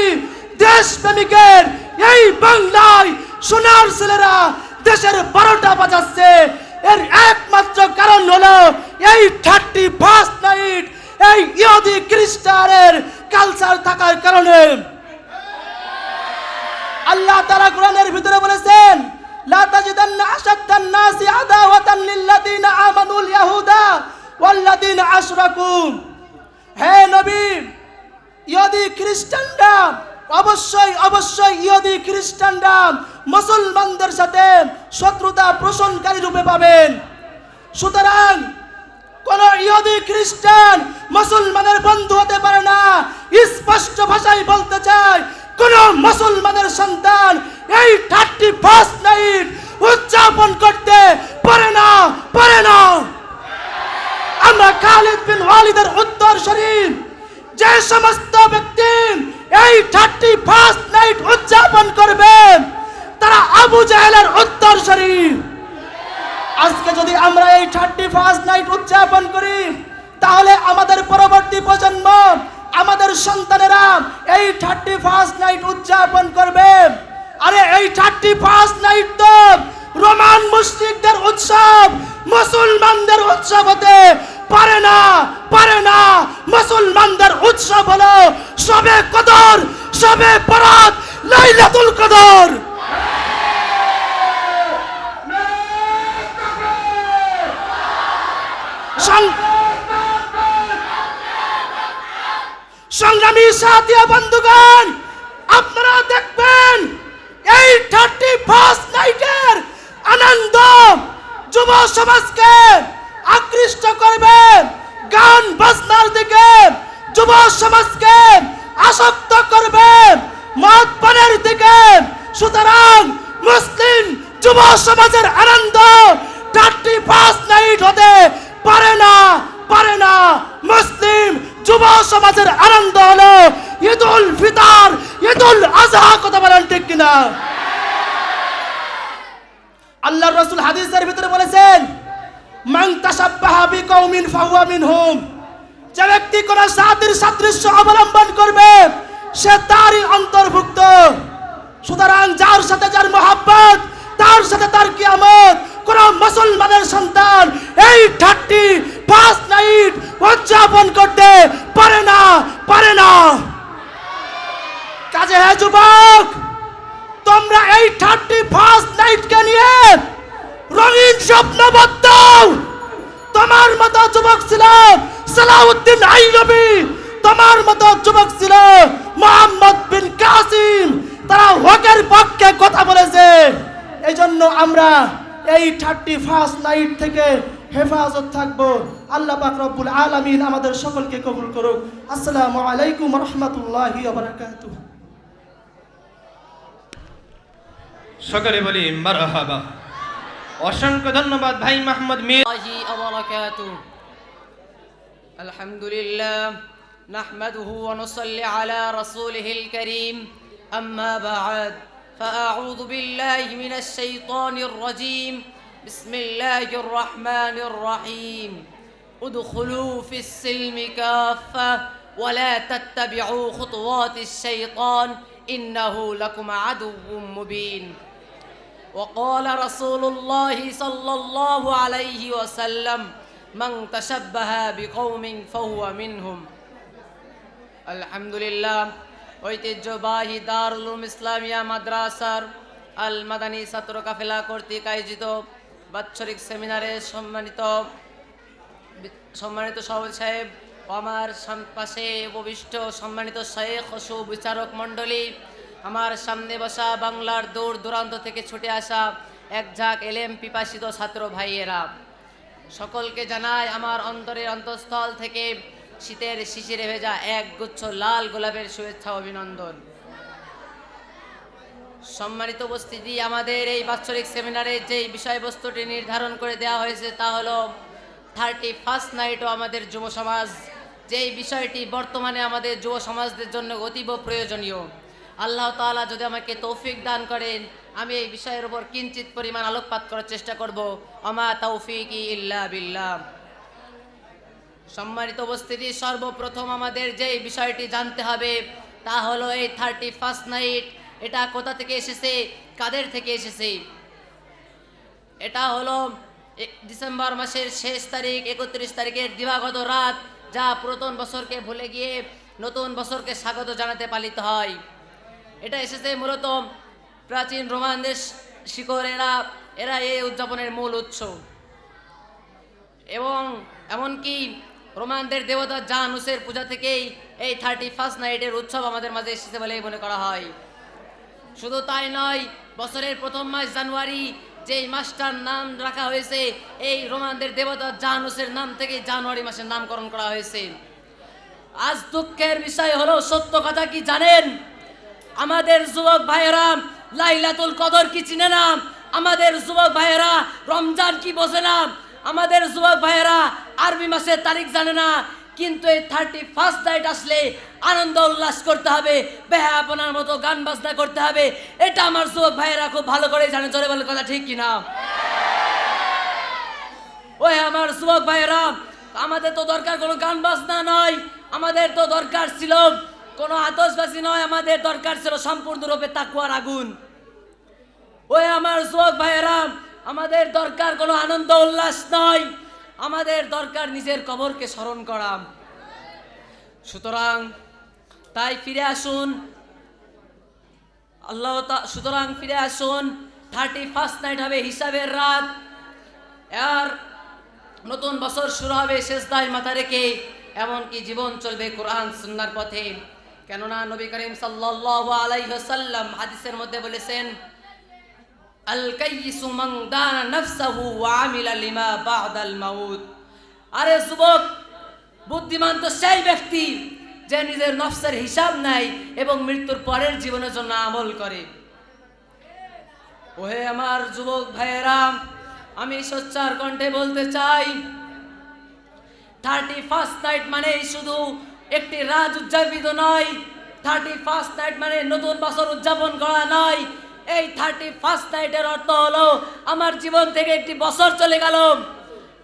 দেশপ্রেমিকের এই বাংলায় সোনার ছেলেরা দেশের 12টা বাজাচ্ছে, এর একমাত্র কারণ হলো এই 31 নাইট, এই ইহুদি খ্রিস্টানের কালচার থাকার কারণে। আল্লাহ তাআলা কোরআনের ভিতরে বলেছেন, লা তাজিদান্না আশাদ্দান নাসি আদাওয়াতান লিল্লাযিনা আমানুল ইয়াহুদা ওয়াল্লাযিনা আশরাকু। হে নবী, ইহুদি খ্রিস্টানরা অবশ্যই ইহুদি খ্রিস্টানরা মুসলমানদের সাথে শত্রুতা পোষণকারী রূপে পাবেন। সুতরাং কোন ইহুদি খ্রিস্টান মুসলমানের বন্ধু হতে পারে না। স্পষ্ট ভাষায় বলতে চাই, কোন মুসলমানের সন্তান এই 31 নাইট উদযাপন করতে পারে না। আমরা খালিদ বিন ওয়ালিদের উত্তরসূরি, যে সমস্ত ব্যক্তি এই 31 নাইট উদযাপন করবে তারা আবু জাহেলের উত্তরসূরি। আজকে যদি আমরা এই 31 নাইট উদযাপন করি, তাহলে আমাদের পরবর্তী প্রজন্ম, আমাদের সন্তানেরা এই 31 নাইট উদযাপন করবে। আরে এই 31 নাইট তো রোমান মুশরিকদের উৎসব, মুসলমানদের উৎসব হতে পারে না। মুসলমানদের উৎসব হলো শবে কদর, শবে বরাত, লাইলাতুল কদর। সংগ্রামী সাথী বন্ধুগণ, আপনারা দেখবেন এই 31 নাইটের আনন্দ যুব সমাজকে আকৃষ্ট করবে, গান বাজনার দিকে যুব সমাজকে আসক্ত করবে, মদ পানের দিকে। সুতরাং মুসলিম যুব সমাজের আনন্দ 31 নাইট হতে পারে না। মুসলিম যুব সমাজের আনন্দ হলো ঈদুল ফিতর, ঈদুল আজহা। কথা বলেন ঠিক কিনা? আল্লাহর রাসূল হাদিসের ভিতরে বলেছেন, মান তাশাব্বাহা বিকওমিন ফাহুয়া মিনহুম। যে ব্যক্তি কোন জাতির সাদৃশ্য অবলম্বন করবে সে তারই অন্তর্ভুক্ত। সুতরাং যার সাথে যার মহব্বত, তার সাথে তার কিয়ামত। কোন মুসলমানের সন্তান এই 31 নাইট উদযাপন করতে পারে না। কাজে হে যুবক, তোমরা এই 31 নাইটকে নিয়ে রঙিন স্বপ্ন বাঁধাও। তোমার মতো যুবক ছিল সালাউদ্দিন আইয়ুবী, তোমার মতো যুবক ছিল মুহাম্মদ বিন কাসিম। তারা হকের পক্ষে কথা বলেছে। এই জন্য আমরা এই 31 নাইট থেকে হেফাজত থাকবো। আল্লাহ পাক রব্বুল আলামিন আমাদের সকলকে কবুল করুক। আসসালামু আলাইকুম ওয়া রাহমাতুল্লাহি ওয়া বারাকাতুহু। সকলে বলি মারহাবা। অসংখ্য ধন্যবাদ ভাই মোহাম্মদ মীর। আলহামদুলিল্লাহ নাহমাদুহু ওয়া নুসাল্লি আলা রাসূলিহিল কারীম, আম্মা বা'দ, ফাআউযু বিল্লাহি মিনাশ শাইতানির রাজীম। বিসমিল্লাহির রহমানির রহিম। উদখুলু ফিস সিলমি কাফা ওয়া লা তাত্তাবিউ খুতুওয়াতিশ শাইতান ইন্নাহু লাকুম আদুউম মুবিন। وقال رسول الله صلى الله عليه وسلم من تشبه بقوم فهو منهم। আলহামদুলিল্লাহ, ঐতিহ্যবাহী দারুল উলুম ইসলামিয়া মাদ্রাসার আল মাদানী ছাত্র কাফেলা কর্তৃক আয়োজিত বাৎসরিক সেমিনারে সম্মানিত সভাপতি সাহেব, আমার পাশে উপবিষ্ট সম্মানিত শেখ ও সুবিচারক মণ্ডলী, আমার সামনে বসা বাংলার দূর দূরান্ত থেকে ছুটে আসা এক ঝাঁক এলেম পিপাসিত ছাত্র ভাইয়েরা, সকলকে জানাই আমার অন্তরের অন্তঃস্থল থেকে শীতের শিশিরে ভেজা এক গুচ্ছ লাল গোলাপের শুভেচ্ছা অভিনন্দন। সম্মানিত উপস্থিতি, আমাদের এই বাৎসরিক সেমিনারে যেই বিষয়বস্তুটি নির্ধারণ করে দেওয়া হয়েছে তা হলো 31 নাইট ও আমাদের যুব সমাজ। যেই বিষয়টি বর্তমানে আমাদের যুব সমাজদের জন্য অতীব প্রয়োজনীয়। আল্লাহ তাআলা যদি আমাকে তৌফিক দান করেন, আমি এই বিষয়ের উপর কিঞ্চিত পরিমাণ আলোকপাত করার চেষ্টা করব। আমা তাওফিকি ইল্লা বিল্লাহ। সম্মানিত উপস্থিতি, সর্বপ্রথম আমাদের যেই বিষয়টি জানতে হবে তা হলো এই 31 নাইট, এটা কোথা থেকে এসেছে, কাদের থেকে এসেছে? এটা হলো ডিসেম্বর মাসের শেষ তারিখ 31 তারিখের দিবাগত রাত, যা পুরাতন বছরকে ভুলে গিয়ে নতুন বছরকে স্বাগত জানাতে পালিত হয়। এটা এসেছে মূলত প্রাচীন রোমানদের শিকড়, এরা এই উদযাপনের মূল উৎস। এবং এমনকি রোমানদের দেবতা জানুসের পূজা থেকেই এই 31st নাইটের উৎসব আমাদের মাঝে এসেছে বলেই মনে করা হয়। শুধু তাই নয়, বছরের প্রথম মাস জানুয়ারি, যেই মাসটার নাম রাখা হয়েছে এই রোমানদের দেবতা জানুসের নাম থেকে জানুয়ারি মাসের নামকরণ করা হয়েছে। আজ দুঃখের বিষয় হলো, সত্য কথা কি জানেন? আমাদের যুবক ভাইয়েরা লাইলাতুল কদর কি চিনে না, আমাদের যুবক ভাইয়েরা রমজান কি বোঝে না, আমাদের যুবক ভাইয়েরা আরবি মাসের তারিখ জানে না। কিন্তু এই 31st নাইট আসলে আনন্দ উল্লাস করতে হবে, বেহায়াপনার মতো গান বাজনা করতে হবে, এটা আমার যুবক ভাইয়েরা খুব ভালো করে জানে। জোরে বলে কথা ঠিক কিনা? ওই আমার যুবক ভাইয়েরা, আমাদের তো দরকার কোনো গান বাজনা নয়, আমাদের তো দরকার ছিল কোনো আতশবাজি নয়, আমাদের দরকার ছিল সম্পূর্ণরূপে তাকওয়ার আগুন। ওই আমার যুবক ভাইয়েরা, আমাদের দরকার কোনো আনন্দ উল্লাস নয়, আমাদের দরকার নিজের কবরকে স্মরণ করা। সুতরাং তাই ফিরে আসুন সুতরাং ফিরে আসুন। 31st নাইট হবে হিসাবের রাত, আর নতুন বছর শুরু হবে সেজদায় মাথা রেখে, এমনকি জীবন চলবে কোরআন সুন্নাহর পথে। কেননা নবী করিম সাল্লাল্লাহু আলাইহি ওয়াসাল্লাম হাদিসের মধ্যে বলেছেন, আল কাইয়িসু মান দানা নাফসাহু ওয়া আমিলা লিমা বা'দাল মাউত। আরে যুবক, বুদ্ধিমান তো সেই ব্যক্তি যে নিজের নফসের হিসাব নেয় এবং মৃত্যুর পরের জীবনের জন্য আমল করে। ওহে আমার যুবক ভাইয়েরা, আমি সোচ্চার কণ্ঠে বলতে চাই, 31st নাইট মানে শুধু একটি রাত উদযাপিত নয়, 31st নাইট মানে নতুন বছর উদযাপন করা নয়। এই 31st নাইটের অর্থ হলো আমার জীবন থেকে একটি বছর চলে গেল,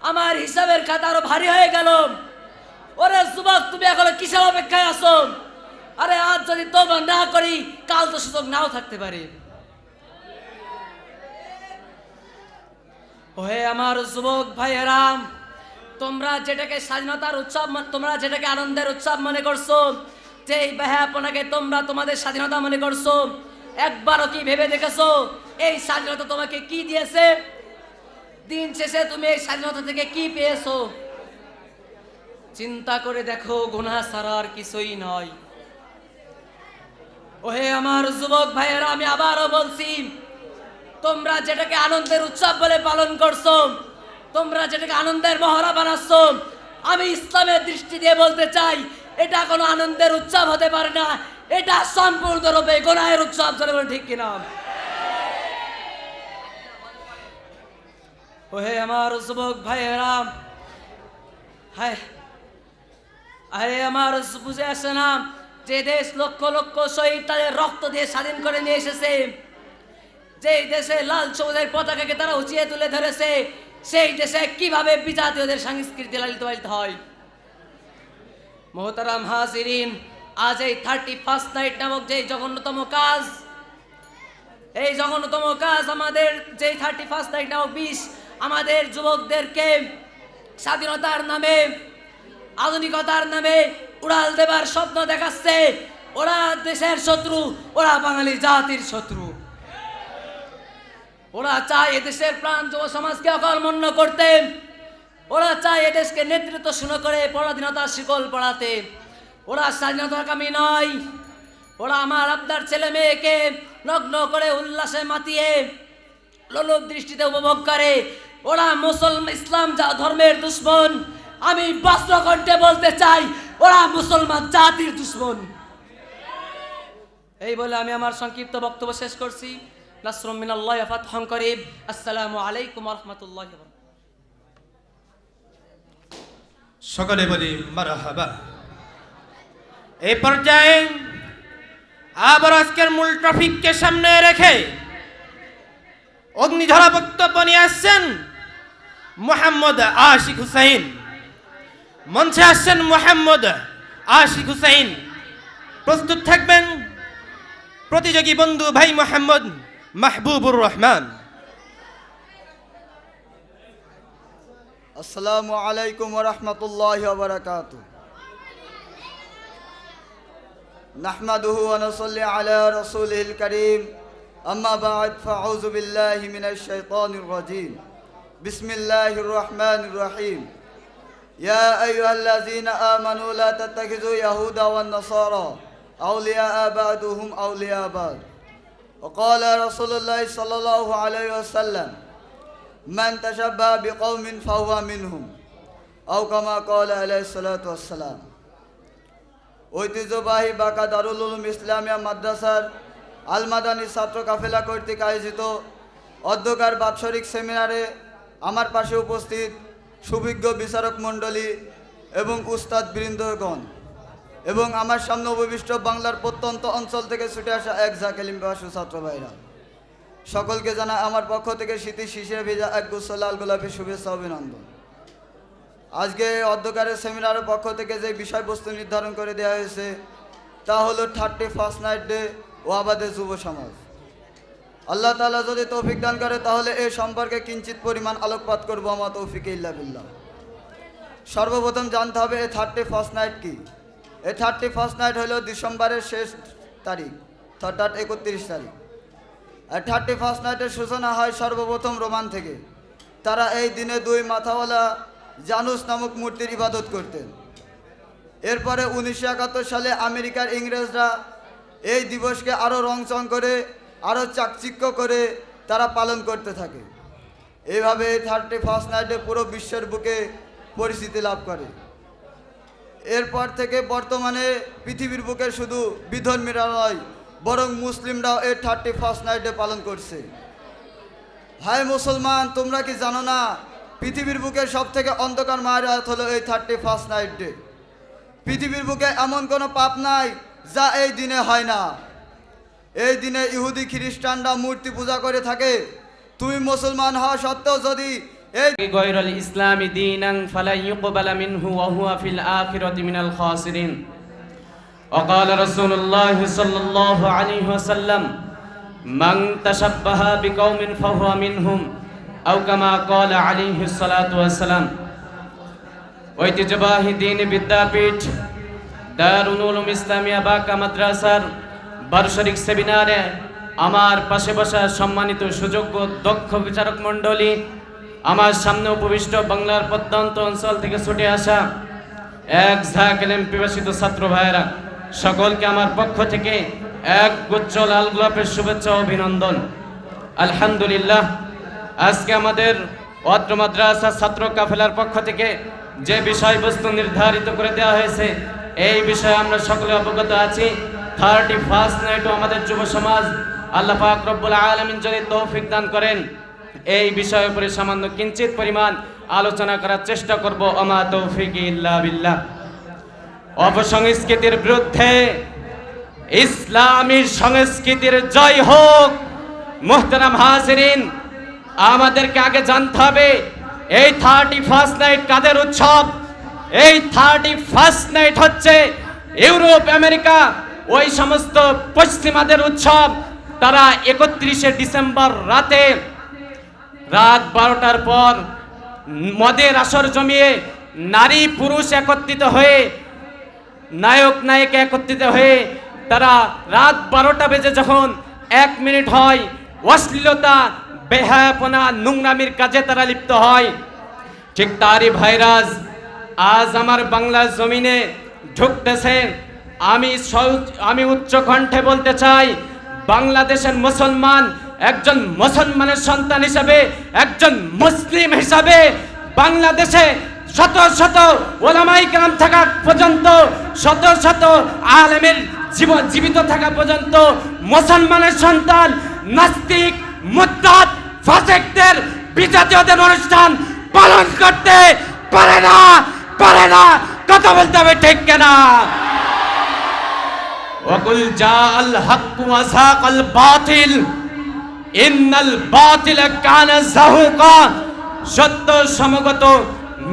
আমার হিসাবের খাতা আরো ভারী হয়ে গেল। ওরে যুবক, তুমি এখনো কিসের অপেক্ষায় আছো? আরে আজ যদি তওবা না করি, কাল তো সুযোগ নাও থাকতে পারে। ওহে আমার যুবক ভাইয়েরা, তোমরা যেটাকে স্বাধীনতার উৎসব, তোমরা যেটাকে আনন্দের উৎসব মনে করছো, যে এই বেহায়াপনাকে তোমরা তোমাদের স্বাধীনতা মনে করছো, একবারও কি ভেবে দেখেছো এই স্বাধীনতা তোমাকে কি দিয়েছে? দিন শেষে তুমি এই স্বাধীনতা থেকে কি পেয়েছো? চিন্তা করে দেখো, গুনাহ ছাড়া আর কিছুই নয়। ওহে আমার যুবক ভাইয়েরা, আমি আবারও বলছি, তোমরা যেটাকে আনন্দের উৎসব বলে পালন করছো, তোমরা যেটাকে আনন্দের মহড়া বানাচ্ছ, আমি ইসলামের দৃষ্টি দিয়ে বলতে চাই, এটা কোনো আনন্দের উৎসব হতে পারে না, এটা সম্পূর্ণরূপে গুনাহের উৎসব। ঠিক কিনা? ওহে আমার যুবক ভাইয়েরা, আরে আমার বুঝে আসে না, যে দেশ লক্ষ লক্ষ শহীদ তাদের রক্ত দিয়ে স্বাধীন করে নিয়ে এসেছে, যেই দেশে লাল সবুজের পতাকাকে তারা উঁচিয়ে তুলে ধরেছে, সেই দেশে কিভাবে বিজাতীয়দের সংস্কৃতি লালিত পালিত হয়? মোহতারাম হাজিরিন, আজ এই 31st নাইট নামক যে জঘন্যতম কাজ, এই জঘন্যতম কাজ আমাদের যে 31st নাইট নামক বিষ আমাদের যুবকদেরকে স্বাধীনতার নামে, আধুনিকতার নামে উড়াল দেবার স্বপ্ন দেখাচ্ছে। ওরা দেশের শত্রু, ওরা বাঙালি জাতির শত্রু। ওরা চায় এদেশের প্রাণ যুব সমাজকে অকর্মণ্য করতে, ওরা চায় এদেশকে নেতৃত্ব শূন্য করে পরাধীনতার শিকল পড়াতে। ওরা স্বাধীনতাকামী নয়, ওরা আমার আপনার ছেলে মেয়েকে নগ্ন করে উল্লাসে মাতিয়ে লোলুপ দৃষ্টিতে উপভোগ করে। ওরা ইসলাম ধর্মের দুশ্মন। আমি বস্ত্র কণ্ঠে বলতে চাই, ওরা মুসলমান জাতির দুশ্মন। এই বলে আমি আমার সংক্ষিপ্ত বক্তব্য শেষ করছি। নাসরুম মিনাল্লাহি ওয়া ফাতহুন করিব। আসসালামু আলাইকুম ওয়া রাহমাতুল্লাহি ওয়া বারাকাতুহু। সকলে বলি মারহাবা। এই পর্যায়ে আবার আজকের মূল টপিককে সামনে রেখে অগ্নিঝরা বক্তব্য নিয়ে আসছেন মোহাম্মদ আশিক হুসাইন। মঞ্চে আসছেন মোহাম্মদ আশিক হুসাইন। প্রস্তুত থাকবেন প্রতিযোগী বন্ধু ভাই মোহাম্মদ মাহবুবুর রহমান। আসসালামু আলাইকুম ওয়া রাহমাতুল্লাহি ওয়া বারাকাতুহু। নাহমাদুহু ওয়া নুসাল্লি আলা রাসূলিল কারীম। আম্মা বা'দ ফাআউযু বিল্লাহি মিনাশ শাইতানির রাজীম। বিসমিল্লাহির রাহমানির রাহিম। ইয়া আইয়ুহাল্লাযীনা আমানু লা তাত্তাখিযু ইয়াহুদা ওয়ান নাসারা আউলিয়া বা'দুহুম আউলিয়া বা'দ। ওয়া ক্বালা রাসূলুল্লাহ সাল্লাল্লাহু আলাইহি ওয়াসাল্লাম মান তাশাব্বাহা বিকওমিন ফাহুয়া মিনহুম আও কামা ক্বালা আলাইহিস সালাতু ওয়াসসালাম। ঐতিহ্যবাহী বাঁকা দারুল উলুম ইসলামিয়া মাদ্রাসার আল মাদানী ছাত্র কাফেলা কর্তৃক আয়োজিত অধ্যকার বাৎসরিক সেমিনারে আমার পাশে উপস্থিত সুবিজ্ঞ বিচারক মণ্ডলী এবং উস্তাদ বৃন্দগণ এবং আমার সামনে উপবিষ্ট বাংলার প্রত্যন্ত অঞ্চল থেকে ছুটে আসা এক জাকেলিম বাসু ছাত্র ভাইরা, সকলকে জানাই আমার পক্ষ থেকে শীতের শিশিরে ভেজা এক গুচ্ছ লাল গোলাপের শুভেচ্ছা অভিনন্দন। আজকে অধ্যকারের সেমিনারের পক্ষ থেকে যে বিষয়বস্তু নির্ধারণ করে দেওয়া হয়েছে তা হলো 31st নাইট ডে ও আমাদের যুব সমাজ। আল্লাহ তাআলা যদি তৌফিক দান করে তাহলে এই সম্পর্কে কিঞ্চিত পরিমাণ আলোকপাত করবো। আমার তৌফিকে ইল্লা বিল্লাহ। সর্বপ্রথম জানতে হবে এই 31st নাইট কি। এই 31st নাইট হলো ডিসেম্বরের শেষ তারিখ, অর্থাৎ 31 তারিখ। আর 31st নাইটের সূচনা হয় সর্বপ্রথম রোমান থেকে। তারা এই দিনে 2 মাথাওয়ালা জানুস নামক মূর্তির ইবাদত করতেন। এরপরে 1971 সালে আমেরিকার ইংরেজরা এই দিবসকে আরও রংচং করে আরও চাকচিক্য করে তারা পালন করতে থাকে। এইভাবে 31st নাইটে পুরো বিশ্বের বুকে পরিচিতি লাভ করে। এরপর থেকে বর্তমানে পৃথিবীর বুকে শুধু বিধর্মীরা নয় বরং মুসলিমরাও এই 31st নাইটে পালন করছে। হায় মুসলমান, তোমরা কি জানো না পৃথিবীর বুকে সব থেকে অন্ধকার মায়াত হলো এই 31st নাইট ডে। পৃথিবীর বুকে এমন কোনো পাপ নাই যা এই দিনে হয় না। এই দিনে ইহুদি খ্রিস্টানরা মূর্তি পূজা করে থাকে। তুমি মুসলমান হওয়া সত্ত্বেও যদি এই গায়রুল ইসলামি দীনান ফালা ইউকবালা মিনহু ওয়া হুয়া ফিল আখিরাতি মিনাল খাসিরিন। ওয়া ক্বালা রাসূলুল্লাহ সাল্লাল্লাহু আলাইহি ওয়াসাল্লাম মান তাশাব্বাহা বিকওমিন ফাহুয়া মিনহুম আও কামা ক্বালা আলাইহি সালাতু ওয়াসসালাম। ঐতিহ্যবাহী দ্বীনি বিদ্যাপীঠ দারুল উলুম ইসলামিয়া বাঁকা মাদ্রাসার বার্ষিক সেমিনারে আমার পাশে বসা সম্মানিত সুযোগ্য দক্ষ বিচারক মণ্ডলী, আমার সামনে উপবিষ্ট বাংলার প্রত্যন্ত অঞ্চল থেকে ছুটে আসা এক ঝাঁকেলেম পিপাসিত ছাত্র ভাইয়েরা, সকলকে আমার পক্ষ থেকে এক গুচ্ছ লাল গোলাপের শুভেচ্ছা অভিনন্দন। আলহামদুলিল্লাহ, আজকে আমাদের অত্র মাদ্রাসা ছাত্র কাফেলার পক্ষ থেকে যে বিষয়বস্তু নির্ধারিত করে দেওয়া হয়েছে এই বিষয়ে আমরা সকলে অবগত আছি। 31st নাইটও আমাদের যুব সমাজ আল্লাহ পাক রব্বুল আলামিন যদি তৌফিক দান করেন এই বিষয়ের উপরে সামান্য কিঞ্চিত পরিমাণ আলোচনা করার চেষ্টা করব। আমা তৌফিক ইল্লা বিল্লাহ। অপসংস্কৃতির বিরুদ্ধে ইসলামী সংস্কৃতির জয় হোক। মুহতারাম হাজিরিন, আমাদেরকে আগে জানতে হবে এই 31st নাইট কাদের উৎসব। এই 31st নাইট হচ্ছে ইউরোপ আমেরিকা ওই সমস্ত পশ্চিমাদের উৎসব। তারা 31শে ডিসেম্বর রাত 12টার পর মদের আসর জমিয়ে নারী পুরুষ একত্রিত হয়ে নায়ক নায়িকা একত্রিত হয়ে তারা রাত 12টা বেজে যখন 1 মিনিট হয় অশ্লীলতা বেহায়াপনা নোংরামির কাজে তারা লিপ্ত হয়। ঠিক তারই ভাইরাস আজ আমার বাংলার জমিনে ঢুকতেছে। আমি উচ্চ কণ্ঠে বলতে চাই, বাংলাদেশের মুসলমান একজন মুসলমানের সন্তান হিসাবে, একজন মুসলিম হিসাবে বাংলাদেশে শত শত ওলামায়ে কেরাম থাকা পর্যন্ত, শত শত আলেমের জীবিত থাকা পর্যন্ত মুসলমানের সন্তান নাস্তিক মুরতাদ ফাসিকদের বিজাতীয়দের অনুষ্ঠান পালন করতে পারে না। কথা বলতে হবে ঠিক কিনা? ওয়াকুল জাআল হাক্কু ওয়া যাকাল বাতিল ইন্নাল বাতিলা কানা যাহুকা। সত্য সমগত,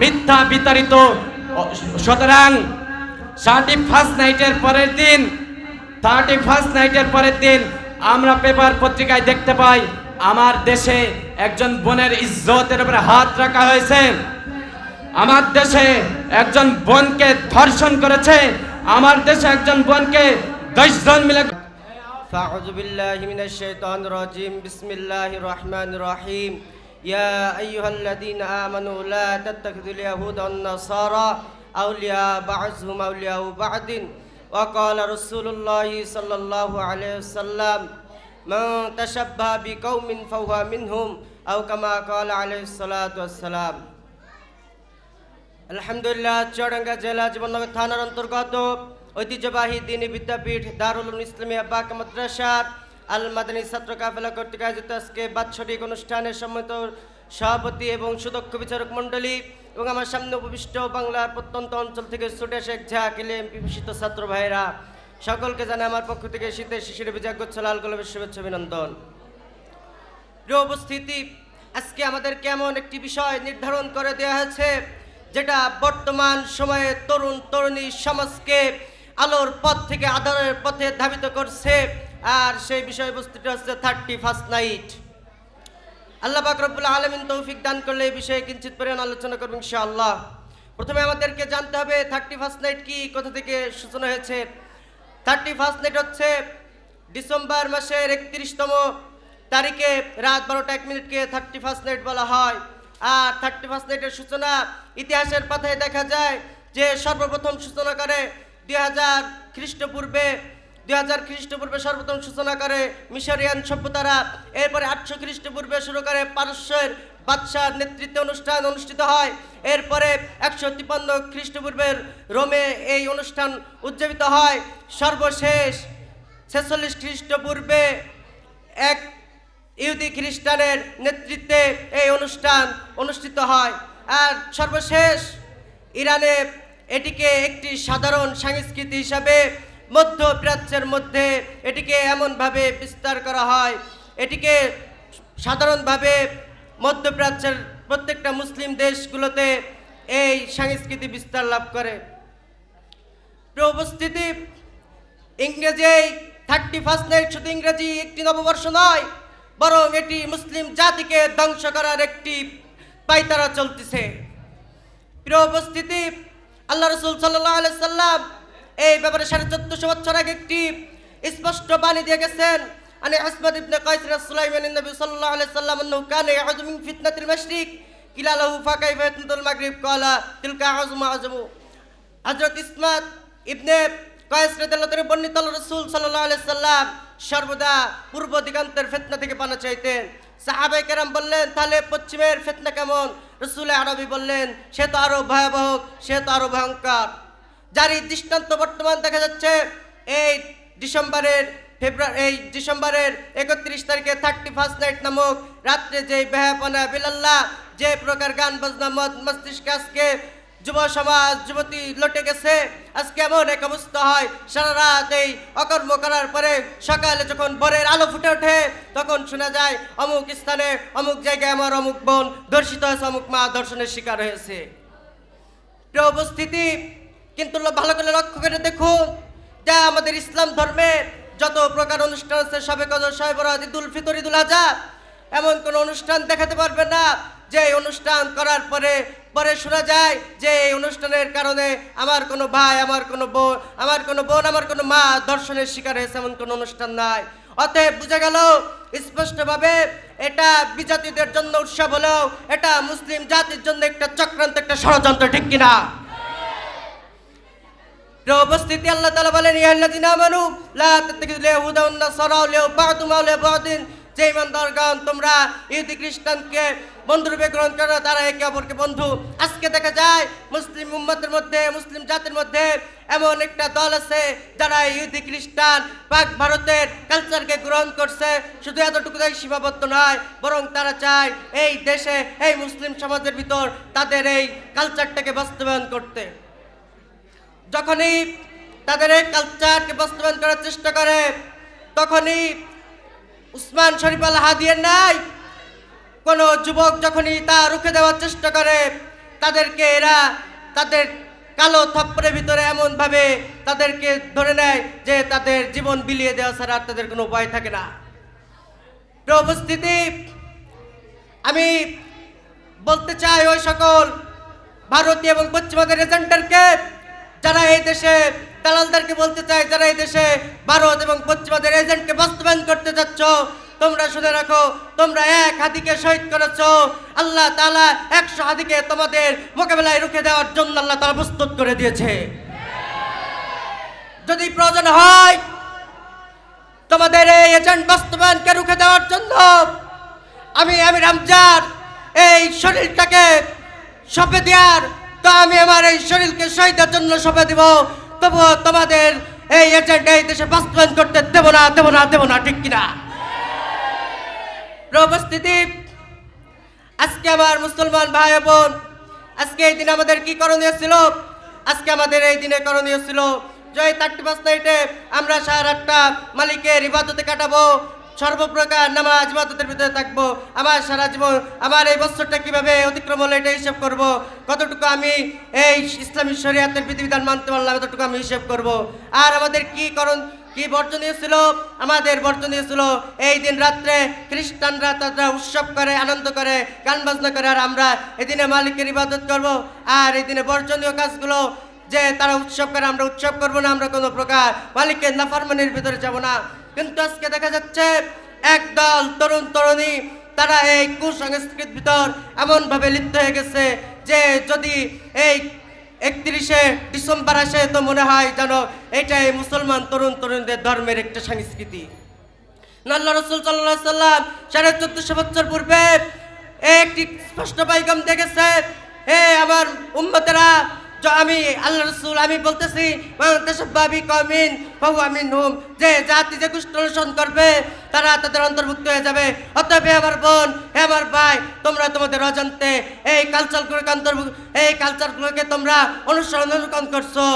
মিথ্যা বিতাড়িত। সুতরাং 31st নাইটের পরের দিন 31st নাইটের পরের দিন আমরা পেপার পত্রিকায় দেখতে পাই আমার দেশে একজন বোনের ইজ্জতের উপরে হাত রাখা হয়েছে, আমার দেশে একজন বোনকে ধর্ষণ করেছে, আমার দেশে একজন বোনকে 10 জন মিলে। فأعوذ بالله من الشيطان الرجيم بسم الله الرحمن الرحيم يا أيها الذين آمنوا لا تتخذوا اليهود والنصارى أولياء بعضهم أولياء بعض وقال رسول الله صلى الله عليه وسلم من تشبه بقوم فهو منهم أو كما قال عليه الصلاة والسلام আলহামদুলিল্লাহ চুয়াডাঙ্গা জেলা জীবননগর থানার অন্তর্গত ঐতিহ্যবাহী দ্বীনি বিদ্যাপীঠ দারুল উলুম ইসলামিয়া বাক মাদ্রাসা আল মাদানী ছাত্র কাফেলা কর্তৃক আয়োজিত আজকে বাৎসরিক অনুষ্ঠানের সম্মানিত সভাপতি এবং সুদক্ষ বিচারক মণ্ডলী এবং আমার সামনে উপবিষ্ট বাংলার প্রত্যন্ত অঞ্চল থেকে ছুটে এসে ঝাঁক এলএমপি বিশিষ্ট ছাত্র ভাইরা সকলকে জানাই আমার পক্ষ থেকে শীতের শিশিরে বিজাগ্য লাল গোলাপের শুভেচ্ছা অভিনন্দন। প্রিয় উপস্থিতি, আজকে আমাদের কেমন একটি বিষয় নির্ধারণ করে দেওয়া হয়েছে যেটা বর্তমান সময়ে তরুণ তরুণী সমাজকে আলোর পথ থেকে আধারের পথে ধাবিত করছে, আর সেই বিষয়বস্তুটি হচ্ছে 31st নাইট। আল্লাহ পাক রব্বুল আলামিন তৌফিক দান করলে এই বিষয়ে কিঞ্চিত পরিমাণ আলোচনা করব ইনশাআল্লাহ। প্রথমে আমাদেরকে জানতে হবে 31st নাইট কি, কোথা থেকে সূচনা হয়েছে। 31st নাইট হচ্ছে ডিসেম্বর মাসের 31তম তারিখে রাত 12:01 31st নাইট বলা হয়। আর 31st নাইটের সূচনা ইতিহাসের পাতায় দেখা যায় যে সর্বপ্রথম সূচনা করে 2000 খ্রিস্টপূর্বে সর্বপ্রথম সূচনা করে মিশরিয়ান সভ্যতারা। এরপরে 800 খ্রিস্টপূর্বে শুরু করে পারস্যের বাদশার নেতৃত্বে অনুষ্ঠান অনুষ্ঠিত হয়। এরপরে 153 খ্রিস্টপূর্বের রোমে এই অনুষ্ঠান উদযাপিত হয়। সর্বশেষ 46 খ্রিস্টপূর্বে এক ইহুদি খ্রিস্টানের নেতৃত্বে এই অনুষ্ঠান অনুষ্ঠিত হয়। আর সর্বশেষ ইরানে এটিকে একটি সাধারণ সংস্কৃতি হিসাবে মধ্যপ্রাচ্যের মধ্যে এটিকে এমনভাবে বিস্তার করা হয়, এটিকে সাধারণভাবে মধ্যপ্রাচ্যের প্রত্যেকটা মুসলিম দেশগুলোতে এই সংস্কৃতি বিস্তার লাভ করে। প্রিয় উপস্থিতি, ইংরেজি 31st নাইট শুধু ইংরেজি একটি নববর্ষ নয়, বরং এটি মুসলিম জাতিকে ধ্বংস করার একটি পায়তারা চলতেছে। প্রিয় উপস্থিতি, আল্লাহ রাসূল সাল্লাল্লাহু আলাইহি সাল্লাম এই ব্যাপারে 1450 বছর আগে একটি স্পষ্ট বাণী দিয়ে গেছেন। আনি আসমাদ ইবনে কাইস রাসূলুল্লাহি নবী সাল্লাল্লাহু আলাইহি সাল্লাম আন্নাহু কানা ইয়াউযু মিন ফিতনাতিল মাশরিক কিলা লাহু ফাকাইফা ফিতনাতুল মাগরিব ক্বালা তিলকা আযমু আযমু। হযরত ইসমাত ইবনে কাইস রাদিয়াল্লাহু তাআলা বর্ণিত আল্লাহ রাসূল সাল্লাল্লাহু আলাইহি সাল্লাম সর্বদা পূর্ব দিগন্তের ফিতনা থেকে পানা চাইতেন। সাহাবায়ে কেরাম বললেন, তাহলে পশ্চিমের ফিতনা কেমন? রাসূল আরবি বললেন, সে তো আরো ভয়াবহ, সে তো আরো ভয়ঙ্কর। যারই দৃষ্টান্ত বর্তমান দেখা যাচ্ছে এই ডিসেম্বরের 31 তারিখে 31st নাইট নামক রাত্রে যে বেহাপনা বিলাল্লাহ, যে প্রকার গান বাজনা মদ মস্তিষ্কে আজকে যুব সমাজ যুবতী লটে গেছে। আজকে এমন এক অবস্থা হয়, সারা রাত এই অকর্ম করার পরে সকালে যখন ভোরের আলো ফুটে ওঠে তখন শোনা যায় অমুক স্থানে অমুক জায়গায় আমার অমুক বোন ধর্ষিত হয়েছে, অমুক মা ধর্ষণের শিকার হয়েছে। প্রিয় উপস্থিতি, কিন্তু ভালো করে লক্ষ্য করে দেখুন যে আমাদের ইসলাম ধর্মে যত প্রকার অনুষ্ঠান আছে, সবে কদর, শবে বরাত, ঈদুল ফিতর, ঈদুল আযহা, এমন কোনো অনুষ্ঠান দেখাতে পারবে না যে অনুষ্ঠান করার পরে শোনা যায় যে এই অনুষ্ঠানের কারণে আমার কোনো ভাই, আমার কোনো বোন, আমার কোনো মা ধর্ষণের শিকার হয়েছে, এমন কোনো অনুষ্ঠান নাই। অতএব বুঝা গেল স্পষ্টভাবে এটা বিজাতিদের জন্য উৎসব হলেও এটা মুসলিম জাতির জন্য একটা চক্রান্ত, একটা ষড়যন্ত্র, ঠিক কিনা? উপস্থিতি, আল্লাহ তাআলা বলেন, ইয়া আল্লাযিনা আমানু লা তাত্তাখিযুল ইয়াহুদা ওয়ান নাসারা আউলিয়া বা'দুহুম আউলিয়া বা'দিন, যে ইমানদারগণ তোমরা ইহুদি খ্রিস্টানকে বন্ধুরূপে গ্রহণ করো, তারা একে অপরকে বন্ধু। আজকে দেখা যায় মুসলিম উম্মতের মধ্যে, মুসলিম জাতির মধ্যে এমন একটা দল আছে যারা ইহুদি খ্রিস্টান পাক ভারতের কালচারকে গ্রহণ করছে। শুধু এতটুকুই সীমাবদ্ধ নয়, বরং তারা চায় এই দেশে, এই মুসলিম সমাজের ভিতর তাদের এই কালচারটাকে বাস্তবায়ন করতে। যখনই তাদের এই কালচারকে বাস্তবায়ন করার চেষ্টা করে, তখনই উসমান শরীফ আল হাদিয়ের নাই কোনো যুবক যখনই তা রুখে দেওয়ার চেষ্টা করে, তাদেরকে এরা তাদের কালো থপ্পড়ের ভিতরে এমনভাবে তাদেরকে ধরে নেয় যে তাদের জীবন বিলিয়ে দেওয়া ছাড়া আর তাদের কোনো উপায় থাকে না। প্রিয় উপস্থিতি, আমি বলতে চাই ওই সকল ভারতীয় এবং পশ্চিমাদের এজেন্টদেরকে, যারা এই দেশে দালালদেরকে বলতে চাই, যারা এই দেশে ভারত এবং পশ্চিমাদের এজেন্টকে বাস্তবায়ন করতে যাচ্ছ, তোমরা শুনে রাখো, তোমরা এক হাদিকে শহীদ করেছ, আল্লাহ তাআলা 100 হাদিকে তোমাদের মোকাবেলায় রুখে দেওয়ার জন্য আল্লাহ তাআলা প্রস্তুত করে দিয়েছে। যদি প্রয়োজন হয় তোমাদের এই এজেন্ট বাস্তবায়নকে রুখে দেওয়ার জন্য আমি রামজার এই শরীরটাকে সঁপে দেওয়ার, তো আমি আমার এই শরীরকে শহীদের জন্য সঁপে দিব, তবুও তোমাদের এই এজেন্ট এই দেশে বাস্তবায়ন করতে দেব না, ঠিক কিনা? উপস্থিতি, আজকে আমার মুসলমান ভাই বোন, আজকে এই দিনে আমাদের কি করণীয় ছিল? আজকে আমাদের এই দিনে করণীয় ছিল যে 31 নাইটে আমরা সারাটা মালিকের ইবাদতে কাটাবো, সর্বপ্রকার নামাজ ইবাদতের ভিতরে থাকবো। আমার সারা জীবন, আমার এই বছরটা কিভাবে অতিক্রম হলো এটা হিসাব করব, কতটুকু আমি এই ইসলামী শরীয়তের বিধিবিধান মানতে পারলাম এতটুকু আমি হিসাব করব। আর আমাদের কি বর্জনীয় ছিল? আমাদের বর্জনীয় ছিল এই দিন রাত্রে খ্রিস্টানরা তারা উৎসব করে, আনন্দ করে, গান বাজনা করে, আর আমরা এদিনে মালিকের ইবাদত করব। আর এই দিনে বর্জনীয় কাজগুলো যে তারা উৎসব করে, আমরা উৎসব করব না, আমরা কোনো প্রকার মালিকের নাফরমানির ভিতরে যাব না। কিন্তু আজকে দেখা যাচ্ছে একদল তরুণ তরুণী তারা এই কুসংস্কৃতির ভিতর এমনভাবে লিপ্ত হয়ে গেছে যে যদি এই 31শে ডিসেম্বর আসে তো মনে হয় যেন এটাই মুসলমান তরুণ তরুণীদের ধর্মের একটা সংস্কৃতি। আল্লাহ রাসূল সাল্লাল্লাহু আলাইহি সাল্লাম 1450 বছর পূর্বে একটি স্পষ্ট পাইগাম দেখেছে, হে আমার উম্মতেরা, আমি আল্লাহ রাসূল আমি বলতেছি, তাশাব্বাবি কওমিন ফাহুয়া মিনহুম, যে জাতি যে গোষ্ঠী অনুসরণ করবে তারা তাদের অন্তর্ভুক্ত হয়ে যাবে। অতএব হে আমার বোন, হে আমার ভাই, তোমরা তোমাদের অজান্তে এই কালচারগুলোকে তোমরা অনুকরণ করছো।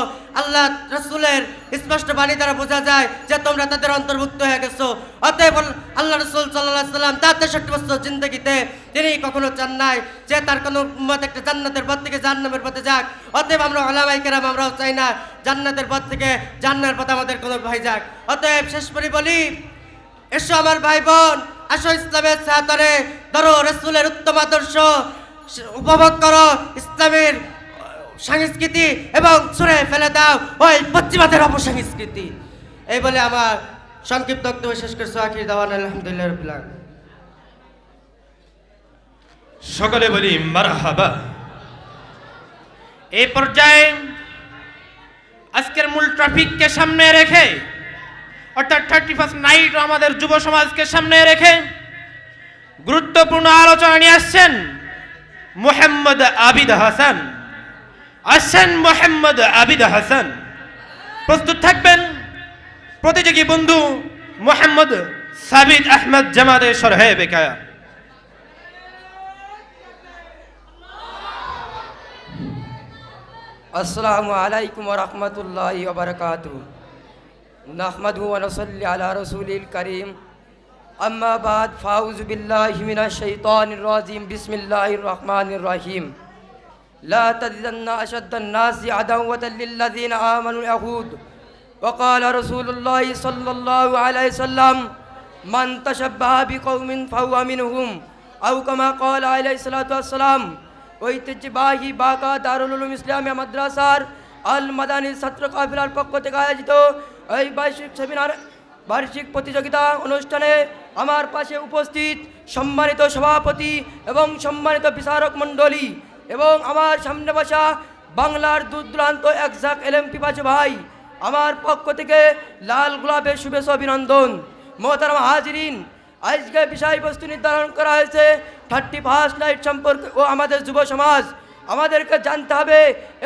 আল্লাহ রাসূলের স্পষ্ট বাণী দ্বারা বোঝা যায় যে তোমরা তাদের অন্তর্ভুক্ত হয়ে গেছো। অতএব আল্লাহ রাসূল সাল্লাল্লাহু আলাইহি সাল্লাম তার 63 বছর জিন্দেগিতে তিনি কখনো চান নাই যে তার কোনো উম্মত একটা জান্নাতের পথ থেকে জাহান্নামের পথে যাক। অতএব আমরা উলামায়ে কেরাম আমরাও চাই না জান্নাতের পথ থেকে জাহান্নামের পথে আমাদের কোনো ভাই যাক। অতএব শেষ করে বলি, এসো আমার ভাই বোন, আসো ইসলামের ছায়াতলে, ধরো রাসূলের উত্তম আদর্শ, উপভোগ করো ইসলামের সংস্কৃতি এবং ছুঁড়ে ফেলে দাও ওই পশ্চিমাদের অপসংস্কৃতি। এই বলে আমার সংক্ষিপ্ত বক্তব্য শেষ করছি। আখির দাওয়ানা আলহামদুলিল্লাহ রাব্বিল আলামিন। সকলে বলি মারহাবা। এই পর্যায়ে আজকের মূল ট্রাফিককে সামনে রেখে, অর্থাৎ 31 নাইট আমাদের যুব সমাজকে সামনে রেখে গুরুত্বপূর্ণ আলোচনা নিয়ে আসছেন মোহাম্মদ আবিদ হাসান। মোহাম্মদ আবিদ হাসান প্রস্তুত থাকবেন প্রতিযোগী বন্ধু মোহাম্মদ সাবিত আহমদ জামাতে সরহে বেকায়া। अस्सलामु अलैकुम व रहमतुल्लाहि व बरकातुहू। नहमदुहु व नसल्ली अला रसूलिल करीम। अम्मा बाद फाऊज़ु बिल्लाहि मिनश शैतानिर रजीम। बिस्मिल्लाहिर रहमानिर रहीम। ला तजिदन्ना अशद्दन नासि अदावतन लिल्लज़ीना आमनुल यहूद व क़ाला रसूलुल्लाहि सल्लल्लाहु अलैहि वसल्लम मन तशब्बह बिक़ौमिन फहुवा मिनहुम औ कमा क़ाला अलैहि सलातु वस्सलाम। ঐতিহ্যবাহী বাঁকা দারুল উলুম ইসলামিয়া মাদ্রাসার আল মাদানী ছাত্র কাফেলার পক্ষ থেকে আয়োজিত এই বার্ষিক প্রতিযোগিতা অনুষ্ঠানে আমার পাশে উপস্থিত সম্মানিত সভাপতি এবং সম্মানিত বিচারক মণ্ডলী এবং আমার সামনে বসা বাংলার দূর দূরান্ত একজাক এলএম পিপাসু ভাই, আমার পক্ষ থেকে লাল গোলাপের শুভেচ্ছা অভিনন্দন। মোহতারাম হাজিরিন, আজকে বিষয়বস্তু নির্ধারণ করা হয়েছে 31 নাইট সম্পর্কে ও আমাদের যুব সমাজ। আমাদেরকে জানতে হবে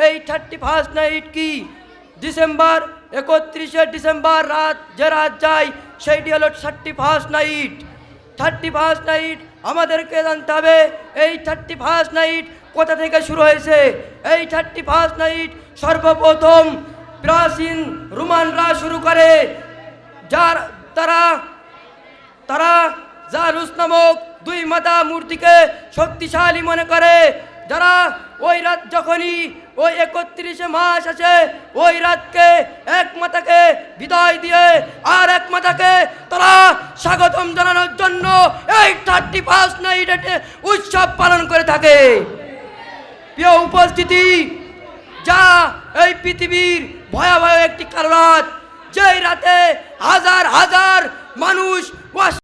এই 31 নাইট কি। 31শে ডিসেম্বর রাত যে রাত যায় সেইটি হলো 31 নাইট। 31 নাইট আমাদেরকে জানতে হবে এই 31 নাইট কোথা থেকে শুরু হয়েছে। এই 31 নাইট সর্বপ্রথম প্রাচীন রোমানরা শুরু করে, যার তারা জারুস নামক 2 মাতা মূর্তিকে শক্তিশালী মনে করে। যারা ওই রাত যখনই ওই 31 মাস আছে, ওই রাতকে এক মাতাকে বিদায় দিয়ে আর এক মাতাকে তারা স্বাগতম জানানোর জন্য এই 31 নাইট উৎসব পালন করে থাকে। প্রিয় উপস্থিতি, যা এই পৃথিবীর ভয়াবহ একটি কালো রাত, যেই রাতে হাজার হাজার মানুষ